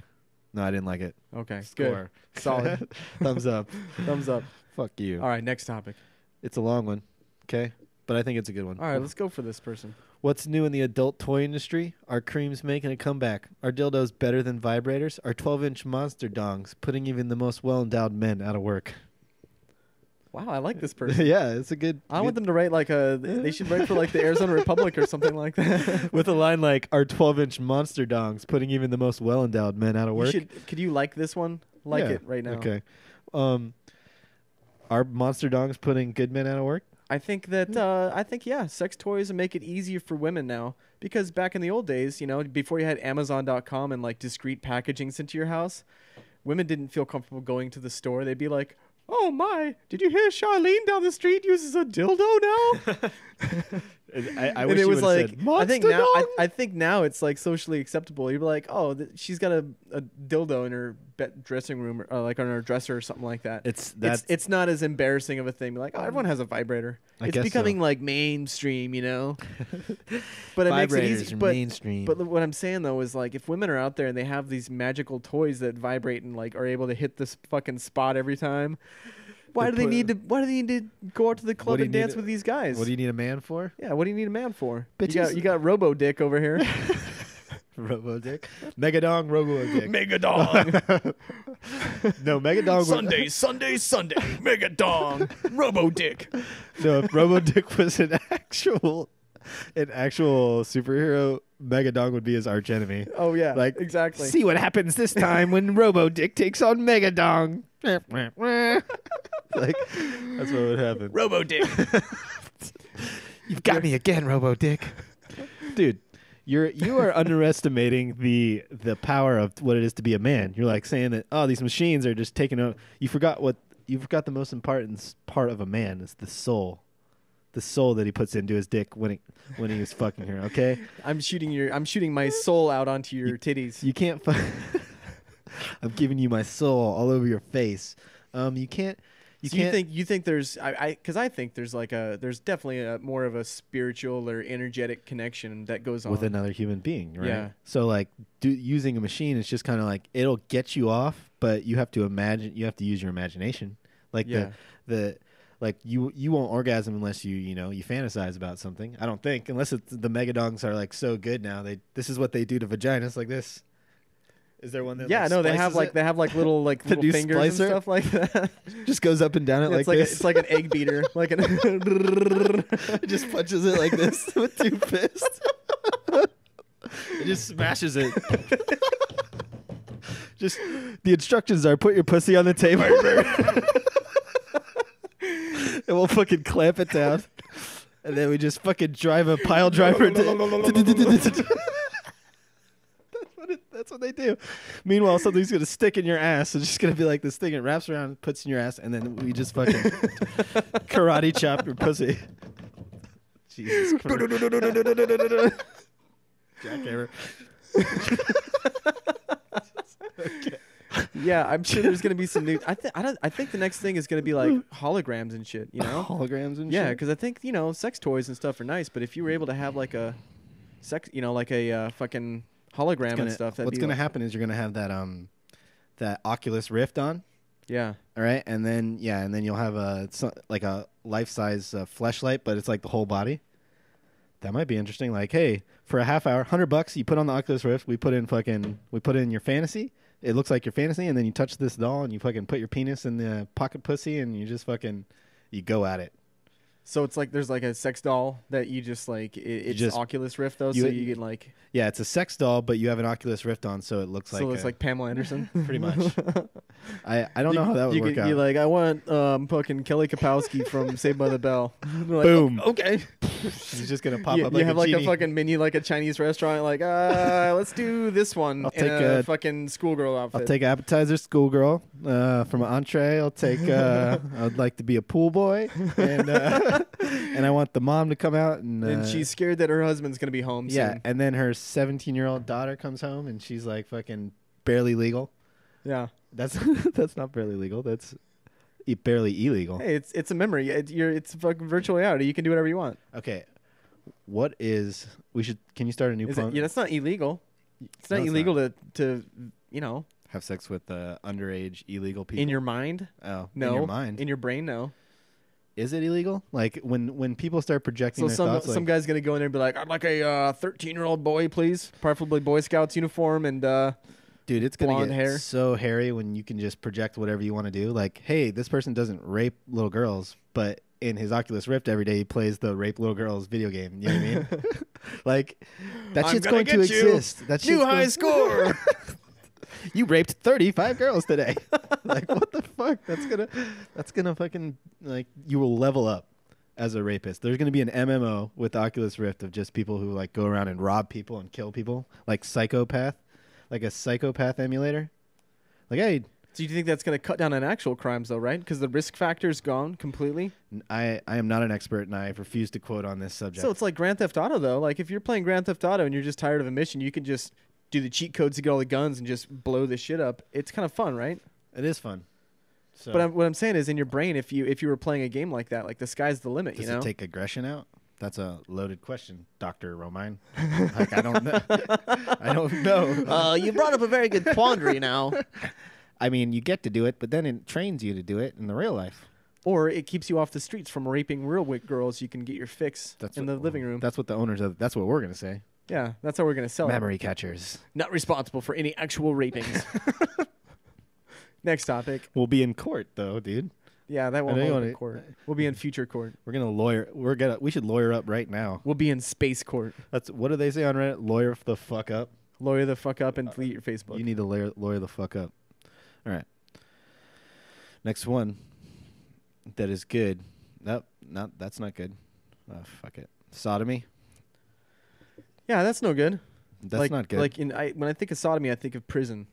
No, I didn't like it. Okay. Score. Good. Solid. Thumbs up. Thumbs up. Fuck you. All right. Next topic. It's a long one. Okay. But I think it's a good one. All right. Let's go for this person. What's new in the adult toy industry? Are creams making a comeback? Are dildos better than vibrators? Are 12-inch monster dongs putting even the most well-endowed men out of work? Wow, I like this person. Yeah, it's a good... I want them to write like they should write for like the Arizona Republic or something like that. With a line like, are 12-inch monster dongs putting even the most well-endowed men out of work? Could you like this one? Like Yeah, it right now. Okay. Are monster dongs putting good men out of work? I think that yeah, sex toys make it easier for women now, because back in the old days, before you had Amazon.com and like discreet packaging sent to your house, women didn't feel comfortable going to the store. They'd be like, "Oh my, did you hear Charlene down the street uses a dildo now?" I And wish it you was would've like, said, monster I think now it's like socially acceptable. You'd be like, "Oh, she's got a dildo in her dressing room, or like on her dresser or something like that." It's not as embarrassing of a thing. Like, oh, everyone has a vibrator. I It's guess becoming so. like mainstream, But it makes it easy. mainstream. But what I'm saying though is like, if women are out there and they have these magical toys that vibrate and like are able to hit this fucking spot every time, why do they need to go out to the club and dance with these guys? What do you need a man for? Yeah, what do you need a man for? Bitches. You got Robo Dick over here. Robo Dick. Megadong, Robo Dick. Megadong. No, Megadong. Sunday. Megadong. Robo Dick. No, if Robo Dick was an actual superhero, Megadong would be his arch enemy. Oh yeah, Like, exactly. See what happens this time when Robo Dick takes on Megadong. Like, that's what would happen. Robo Dick. You've got me again, Robo Dick. Dude, you are underestimating the power of what it is to be a man. You're like saying that, oh, these machines are just taking over. You forgot the most important part of a man is the soul. The soul that he puts into his dick when he was fucking her, okay? I'm shooting my soul out onto your titties. You can't I'm giving you my soul all over your face. You can't You think there's because I think there's there's definitely a more of a spiritual or energetic connection that goes on with another human being, right? Yeah. So like using a machine is just kind of like it'll get you off, but you have to use your imagination. Like you won't orgasm unless you fantasize about something. I don't think, unless the megadongs are like so good now. This is what they do to vaginas, like this. Is there one that they have little The new fingers and splicer? stuff like that. just goes up and down it like this? It's like an egg beater, like an It just punches it like this with two fists. It just smashes it. Just the instructions are put your pussy on the table. And we'll fucking clamp it down. And then we just fucking drive a pile driver. That's what they do. Meanwhile, something's going to stick in your ass. It's just going to be like this thing. It wraps around, puts in your ass, and then we just fucking karate chop your pussy. Jesus Christ. Jackhammer. Okay. Yeah, I'm sure there's gonna be some new. I think the next thing is gonna be like holograms and shit. Holograms and Yeah, shit? because I think sex toys and stuff are nice, but if you were able to have like a sex, like a fucking hologram and stuff, what's going to happen is you're going to have that Oculus Rift on. Yeah. All right, and then you'll have a life-size fleshlight, but it's like the whole body. That might be interesting. Like, hey, for a half hour, $100, you put on the Oculus Rift. We put in your fantasy. It looks like your fantasy, and then you touch this doll, and you fucking put your penis in the pocket pussy, and you just fucking you go at it. So it's like there's like a sex doll that you just like it's just- Oculus Rift though, you- so you get like Yeah, it's a sex doll, but you have an Oculus Rift on, so it looks like so it's like Pamela Anderson. pretty much. I don't know how that would you work could out. be like, I want fucking Kelly Kapowski from Saved by the Bell. They're like, Boom. Okay. She's just gonna pop You, up you like have a like genie. a fucking menu, like a Chinese restaurant. Like, let's do this one. I'll in take a a- fucking schoolgirl outfit. I'll take appetizer, schoolgirl. From an entree, I'll take. I'd like to be a pool boy, and and I want the mom to come out and. and she's scared that her husband's gonna be home yeah, soon. and then her 17-year-old daughter comes home, and she's like fucking barely legal. Yeah. That's that's not barely legal. That's barely illegal. Hey, it's a memory. It's fucking virtual reality. You can do whatever you want. Okay, what is we should? Can you start a new? Yeah, that's not illegal. It's not No, it's illegal to have sex with underage illegal people in your mind. oh No. in your mind. In your brain. No. Is it illegal? Like when people start projecting So their some thoughts, some like, guy's gonna go in there and be like, I'd like a 13-year-old boy, please, preferably Boy Scouts uniform and dude, it's gonna blonde get hair. so hairy when you can just project whatever you want to do. Like, hey, this person doesn't rape little girls, but in his Oculus Rift every day he plays the rape little girls video game. You know what I mean? Like that I'm shit's gonna going to get you. exist. That New shit's high going- score. You raped 35 girls today. Like what the fuck? That's gonna fucking like you will level up as a rapist. There's gonna be an MMO with the Oculus Rift of just people who like go around and rob people and kill people, like psychopath, like a psychopath emulator. Like hey, Do you think that's going to cut down on actual crimes, though, right? Because the risk factor's gone completely. I am not an expert and I refuse to quote on this subject. So it's like Grand Theft Auto, though. Like if you're playing Grand Theft Auto and you're just tired of a mission, you can just do the cheat codes to get all the guns and just blow this shit up. It's kind of fun, right? it is fun. So But what I'm saying is, in your brain, if you were playing a game like that, like the sky's the limit. does You know. it take aggression out? That's a loaded question, Dr. Romine. Like I don't know. I don't know. You brought up a very good quandary now. I mean, you get to do it, but then it trains you to do it in the real life. Or it keeps you off the streets from raping real girls. You can get your fix in the what- living room. That's what the owners of. That's what we're gonna say. Yeah, that's how we're gonna sell it. Memory catchers. Not responsible for any actual rapings. Next topic. We'll be in court though, dude. Yeah, that won't know you hold in wanna- court. We'll be in future court. We're gonna lawyer. We should lawyer up right now. We'll be in space court. That's what do they say on Reddit? Lawyer the fuck up. Lawyer the fuck up and delete your Facebook. You need to lawyer the fuck up. All right. Next one. That is good. Nope, that's not good. Fuck it. Sodomy. Yeah, that's no good. That's not good. Like when I think of sodomy, I think of prison.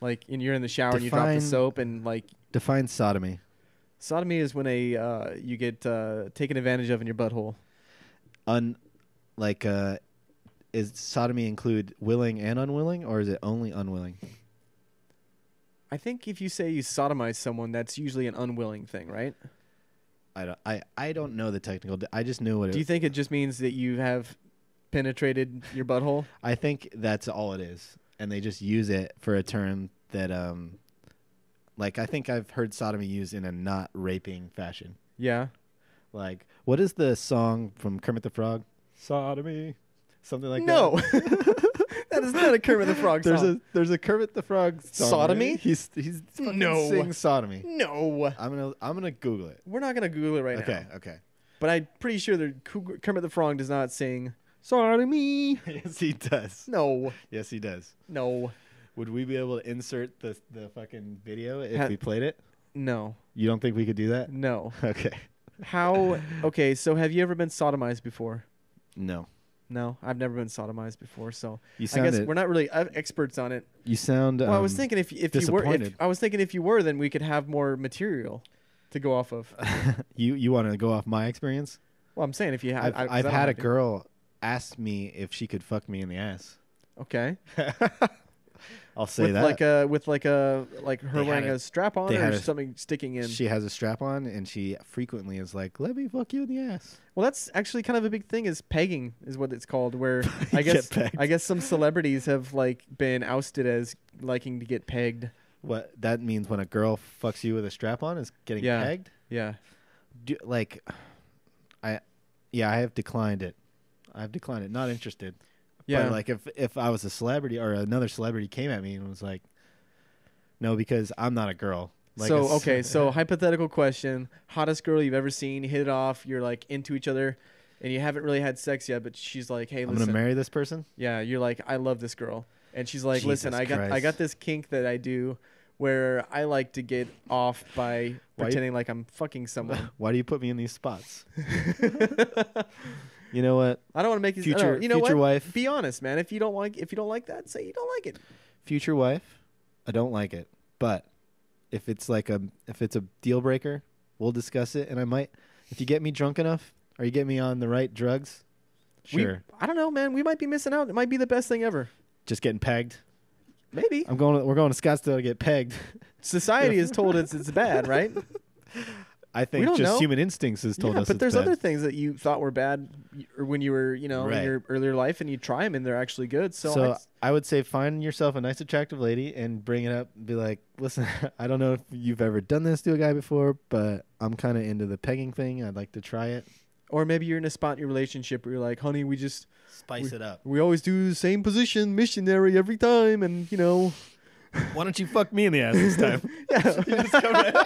Like you're in the shower and you drop the Define- soap and like Define sodomy. sodomy is when you get taken advantage of in your butthole. Is sodomy include willing and unwilling, or is it only unwilling? I think if you say you sodomize someone, that's usually an unwilling thing, right? I don't know the technical. I just knew what it. Do you think it just means that you have penetrated your butthole? I think that's all it is, and they just use it for a term that like I think I've heard sodomy used in a not raping fashion. Yeah. Like, what is the song from Kermit the Frog? Sodomy, something like No. that. That is not a Kermit the Frog song. There's a Kermit the Frog song. Sodomy? Right? He's fucking No. sings sodomy. No. I'm gonna Google it. We're not going to Google it right now. Okay. But I'm pretty sure that Kermit the Frog does not sing sodomy. Yes, he does. No. Yes, he does. No. Would we be able to insert the fucking video if Ha- we played it? No. You don't think we could do that? No. Okay. How? Okay, so have you ever been sodomized before? No. No, I've never been sodomized before, so You I guess sounded. we're not really experts on it. You sound. Well, I was thinking if you were, disappointed. I was thinking if you were, then we could have more material to go off of. you want to go off my experience? Well, I'm saying if you have, I've had a girl ask me if she could fuck me in the ass. Okay. I'll say with that. like her They had wearing a- a strap on they or had a- something sticking in. She has a strap on, and she frequently is like, "Let me fuck you in the ass." Well, that's actually kind of a big thing. Is pegging is what it's called. Where I Get guess pegged. some celebrities have like been ousted as liking to get pegged. What that means when a girl fucks you with a strap on is getting Yeah. pegged. Yeah. I have declined it. I've declined it. Not interested. Yeah. But like if I was a celebrity or another celebrity came at me and was like, "No, because I'm not a girl." Like So okay, so hypothetical question: hottest girl you've ever seen, you hit it off, you're like into each other, and you haven't really had sex yet, but she's like, "Hey, I'm listen, gonna marry this person. yeah," you're like, "I love this girl," and she's like, "Listen, Jesus I Christ. got this kink that I do, where I like to get off by pretending like I'm fucking someone." Why do you put me in these spots? You know what? I don't want to make you Future- you know future what? wife. Be honest, man. If you don't like that, say you don't like it. Future wife, I don't like it. But if it's a deal breaker, we'll discuss it. And I might, if you get me drunk enough or you get me on the right drugs, sure. I don't know, man. We might be missing out. It might be the best thing ever. Just getting pegged. Maybe. We're going to Scottsdale to get pegged. Society has told us it's bad, right? I We think don't just know. human instincts has told Yeah, us but it's there's bad. other things that you thought were bad or when you were, in Right. your earlier life, and you try them and they're actually good. So I would say find yourself a nice, attractive lady and bring it up and be like, listen, I don't know if you've ever done this to a guy before, but I'm kind of into the pegging thing. I'd like to try it. or maybe you're in a spot in your relationship where you're like, honey, Spice it up. we always do the same position, missionary every time, and Why don't you fuck me in the ass this time? yeah.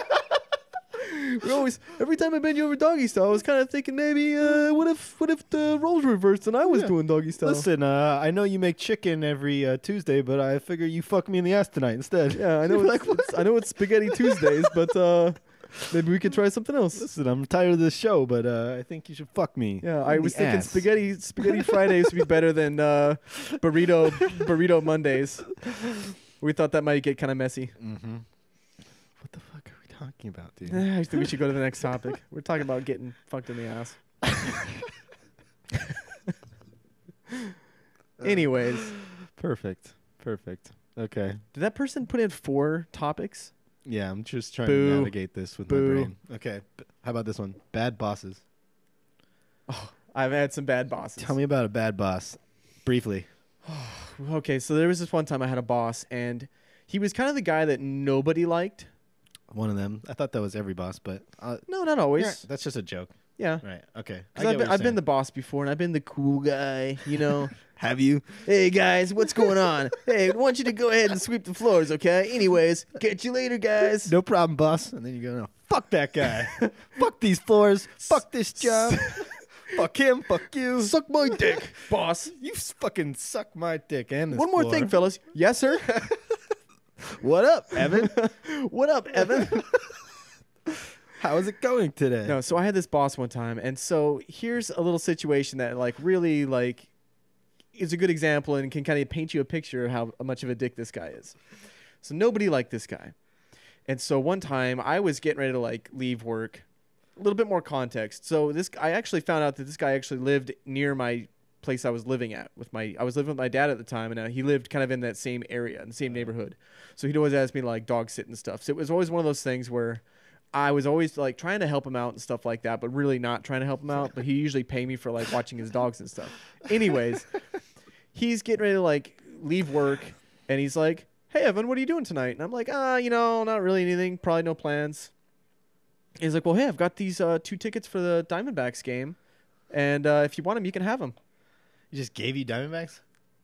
We always, every time I bend you over doggy style, I was kind of thinking maybe, what if the roles reversed and I was Yeah. doing doggy style? Listen, I know you make chicken every Tuesday, but I figure you fuck me in the ass tonight instead. Yeah, I know. I know it's Spaghetti Tuesdays, but maybe we could try something else. Listen, I'm tired of this show, but I think you should fuck me. Yeah, I in was the thinking ass. spaghetti Fridays would be better than burrito Mondays. We thought that might get kind of messy. Mm-hmm. What the fuck are we talking about, dude? I think we should go to the next topic. We're talking about getting fucked in the ass. Anyways, Perfect. Okay. did that person put in 4 topics? Yeah, I'm just trying Boo. to navigate this with Boo. my brain. Okay, how about this one? Bad bosses. I've had some bad bosses. Tell me about a bad boss, briefly. Okay, so there was this one time I had a boss, and he was kind of the guy that nobody liked. One of them. I thought that was every boss, but No, not always. yeah, that's just a joke. Yeah. Right. Okay. I 'Cause get what I've you're been the saying. boss before, and I've been the cool guy, Have you? Hey, guys, what's going on? Hey, I want you to go ahead and sweep the floors, okay? Anyways, catch you later, guys. No problem, boss. And then you go, no, fuck that guy. Fuck these floors. Fuck this job. Fuck him. Fuck you. Suck my dick, boss. You fucking suck my dick and this One more floor. thing, fellas. Yes, sir? What up, Evan? What up, Evan? How is it going today? No, so I had this boss one time, and so here's a little situation that really is a good example and can kind of paint you a picture of how much of a dick this guy is. So nobody liked this guy. And so one time I was getting ready to leave work. A little bit more context. So I actually found out that this guy actually lived near my place I was living at I was living with my dad at the time, and he lived kind of in that same area, in the same neighborhood. So he'd always ask me dog sit and stuff. So it was always one of those things where I was always trying to help him out and stuff like that, but really not trying to help him out. But he usually pay me for watching his dogs and stuff. Anyways, he's getting ready to leave work, and he's like, "Hey Evan, what are you doing tonight?" And I'm like, not really anything. Probably no plans. He's like, "Well, hey, I've got these 2 tickets for the Diamondbacks game, and if you want them, you can have them." He just gave you Diamondbacks?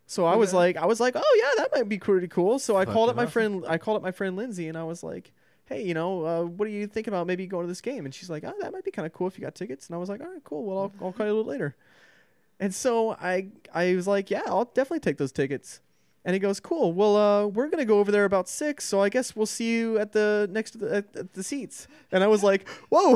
So I was like, "Oh yeah, that might be pretty cool." So I called up my Fucking friend. I called up my friend Lindsay, and I was like, "Hey, what do you think about maybe going to this game?" And she's like, "Oh, that might be kind of cool if you got tickets." And I was like, "All right, cool. Well, I'll call you a little later." And so I was like, "Yeah, I'll definitely take those tickets." And he goes, "Cool. Well, we're gonna go over there about 6, so I guess we'll see you at the at the seats." And I was like, "Whoa,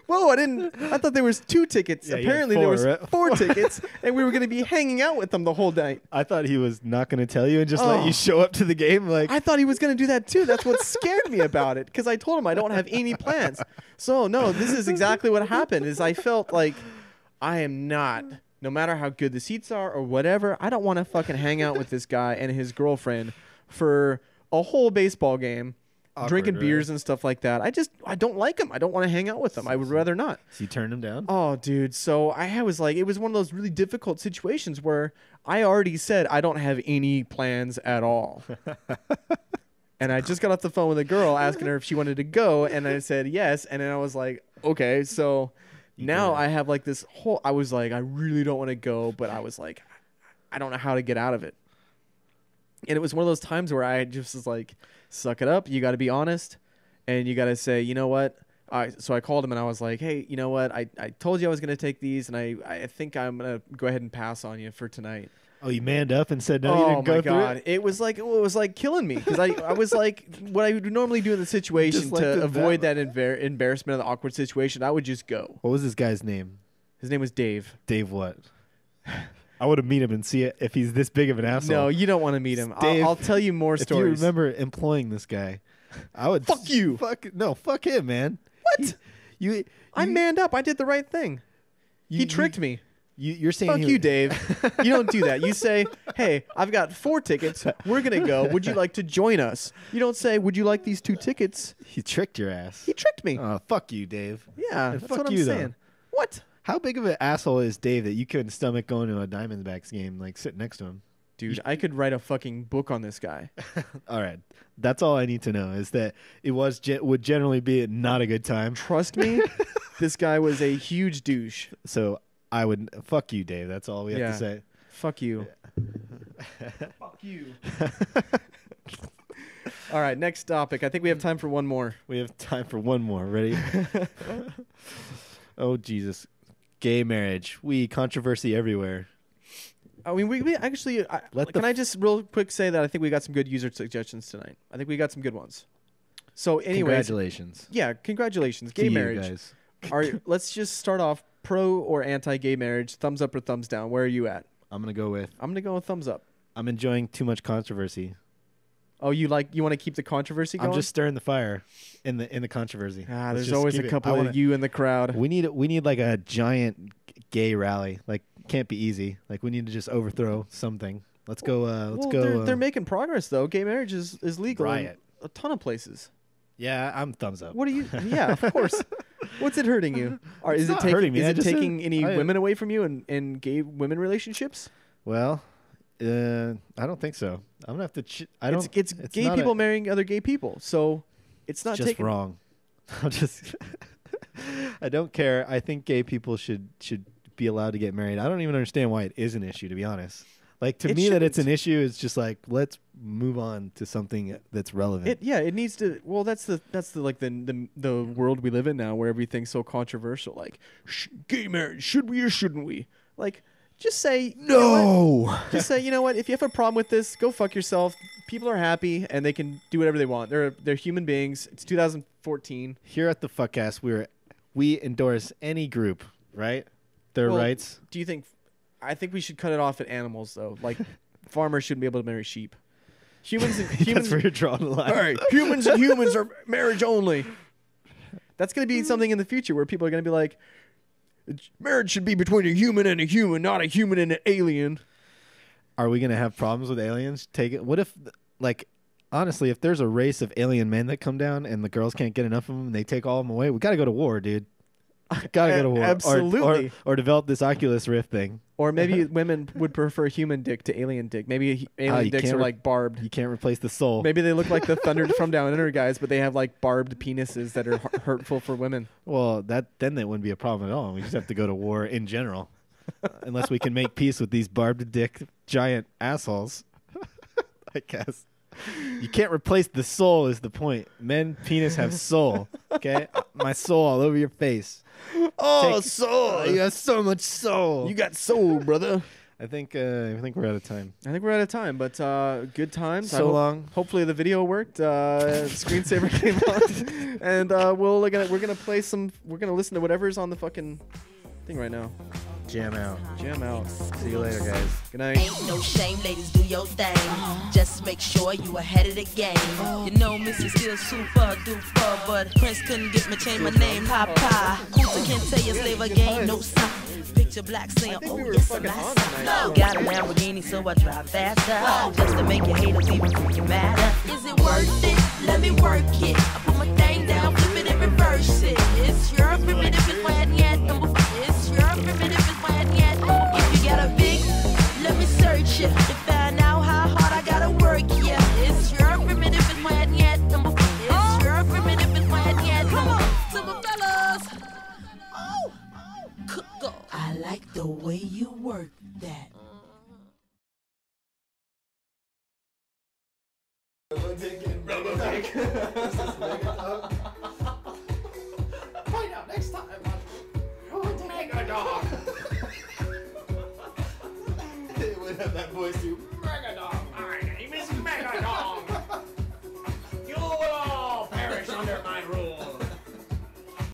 whoa! I thought there was 2 tickets. Yeah, you had Apparently there 4, was right? 4 tickets, and we were gonna be hanging out with them the whole night." I thought he was not going to tell you and just let Oh. you show up to the game. I thought he was going to do that too. That's what scared me about it, because I told him I don't have any plans. So no, this is exactly what happened. Is I felt like I am not, no matter how good the seats are or whatever, I don't want to fucking hang out with this guy and his girlfriend for a whole baseball game, Awkward, drinking right? beers and stuff like that. I don't like him. I don't want to hang out with him. I would rather not. So you turned him down? Oh, dude. So I was like, it was one of those really difficult situations where I already said I don't have any plans at all. And I just got off the phone with a girl asking her if she wanted to go, and I said yes. And then I was like, okay. So now I have this whole, I was like, I really don't want to go, but I was like, I don't know how to get out of it. And it was one of those times where I just was like, suck it up. You got to be honest. and you got to say, you know what? So I called him and I was like, hey, you know what? I told you I was going to take these, and I think I'm going to go ahead and pass on you for tonight. Oh, you manned up and said no. You didn't go through it? It was like killing me, because I was like, what I would normally do in the situation to avoid that embarrassment of the awkward situation, I would just go. What was this guy's name? His name was Dave. Dave what? I would have meet him and see if he's this big of an asshole. No, you don't want to meet him. Dave, I'll tell you more stories. If you remember employing this guy, I would fuck you. Fuck him, man. What? I manned up. I did the right thing. He tricked me. You're saying fuck you, Dave. You don't do that. You say, hey, I've got 4 tickets. We're going to go. Would you like to join us? You don't say, would you like these 2 tickets? He tricked your ass. He tricked me. Oh, fuck you, Dave. Yeah, that's what I'm saying. What? How big of an asshole is Dave that you couldn't stomach going to a Diamondbacks game, like sitting next to him? Dude, I could write a fucking book on this guy. All right. That's all I need to know, is that it would generally be not a good time. Trust me, this guy was a huge douche. So I would fuck you, Dave. That's all we have to say. Fuck you. Fuck you. All right, next topic. I think we have time for one more. We have time for one more. Ready? Oh, Jesus. Gay marriage. Controversy everywhere. I mean, we actually... can I just real quick say that I think we got some good user suggestions tonight. I think we got some good ones. So anyways... Congratulations. Yeah, congratulations. Gay marriage. Guys. Let's just start off. Pro or anti-gay marriage? Thumbs up or thumbs down? Where are you at? I'm going to go with thumbs up. I'm enjoying too much controversy. Oh, you want to keep the controversy going? I'm just stirring the fire in the controversy. There's always a couple of you in the crowd. We need like a giant gay rally. Like, can't be easy. Like, we need to just overthrow something. Let's go. Let's go. They're making progress though. Gay marriage is legal in a ton of places. Yeah, I'm thumbs up. What are you? Yeah, of course. What's it hurting you? Is it taking any women away from you in gay women relationships? Well, I don't think so. I'm gonna have to. It's gay people marrying other gay people, so it's not just wrong. I don't care. I think gay people should be allowed to get married. I don't even understand why it is an issue, to be honest. Like, to me, that it's an issue is just like, let's move on to something that's relevant. It needs to. Well, that's the world we live in now, where everything's so controversial. Like, gay marriage, should we or shouldn't we? Like, just say no. Just say, you know what? If you have a problem with this, go fuck yourself. People are happy and they can do whatever they want. They're human beings. It's 2014. Here at the Fuckcast, we endorse any group, right? Their rights. Do you think? I think we should cut it off at animals, though. Like, farmers shouldn't be able to marry sheep. Humans. That's where you're drawing the line. All right, humans and humans are marriage only. That's going to be something in the future where people are going to be like, marriage should be between a human and a human, not a human and an alien. Are we going to have problems with aliens? What if, like, honestly, if there's a race of alien men that come down and the girls can't get enough of them and they take all of them away, we got to go to war, dude. Gotta go to war. Absolutely. Or develop this Oculus Rift thing. Or maybe women would prefer human dick to alien dick. Maybe alien dicks are like barbed. You can't replace the soul. Maybe they look like the Thunder from Down Under guys, but they have like barbed penises that are hurtful for women. Well, then that wouldn't be a problem at all. We just have to go to war in general. Unless we can make peace with these barbed dick giant assholes. I guess. You can't replace the soul is the point. Men, penis have soul. Okay? My soul all over your face. Oh, soul. You got so much soul. You got soul, brother. I think we're out of time. I think we're out of time, but good times. So long. Hopefully the video worked. Screensaver came on, and we're gonna play some. We're gonna listen to whatever's on the fucking thing right now. Jam out. Jam out. See you later, guys. Good night. Ain't no shame, ladies, do your thing. Just make sure you ahead of the game. You know, Missy still super duper, but Prince couldn't get me change my name, Papa. Who can tell you slave a game, no sign. Picture black saying, oh yes, I'm no. Got a Lamborghini, so I drive faster. Just to make your haters even freaking madder. Is it worth it? Let me work it. I put my thing down, flip it and reverse it. It's your primitive, it's why yet. It's your primitive, it's why yet. If you got a big, let me search it to find out how hard I gotta work. Yeah, it's your primitive, it's why yet. It's your primitive, it's why yet. Come on, super fellas. Oh, go. I like the way you work that. This is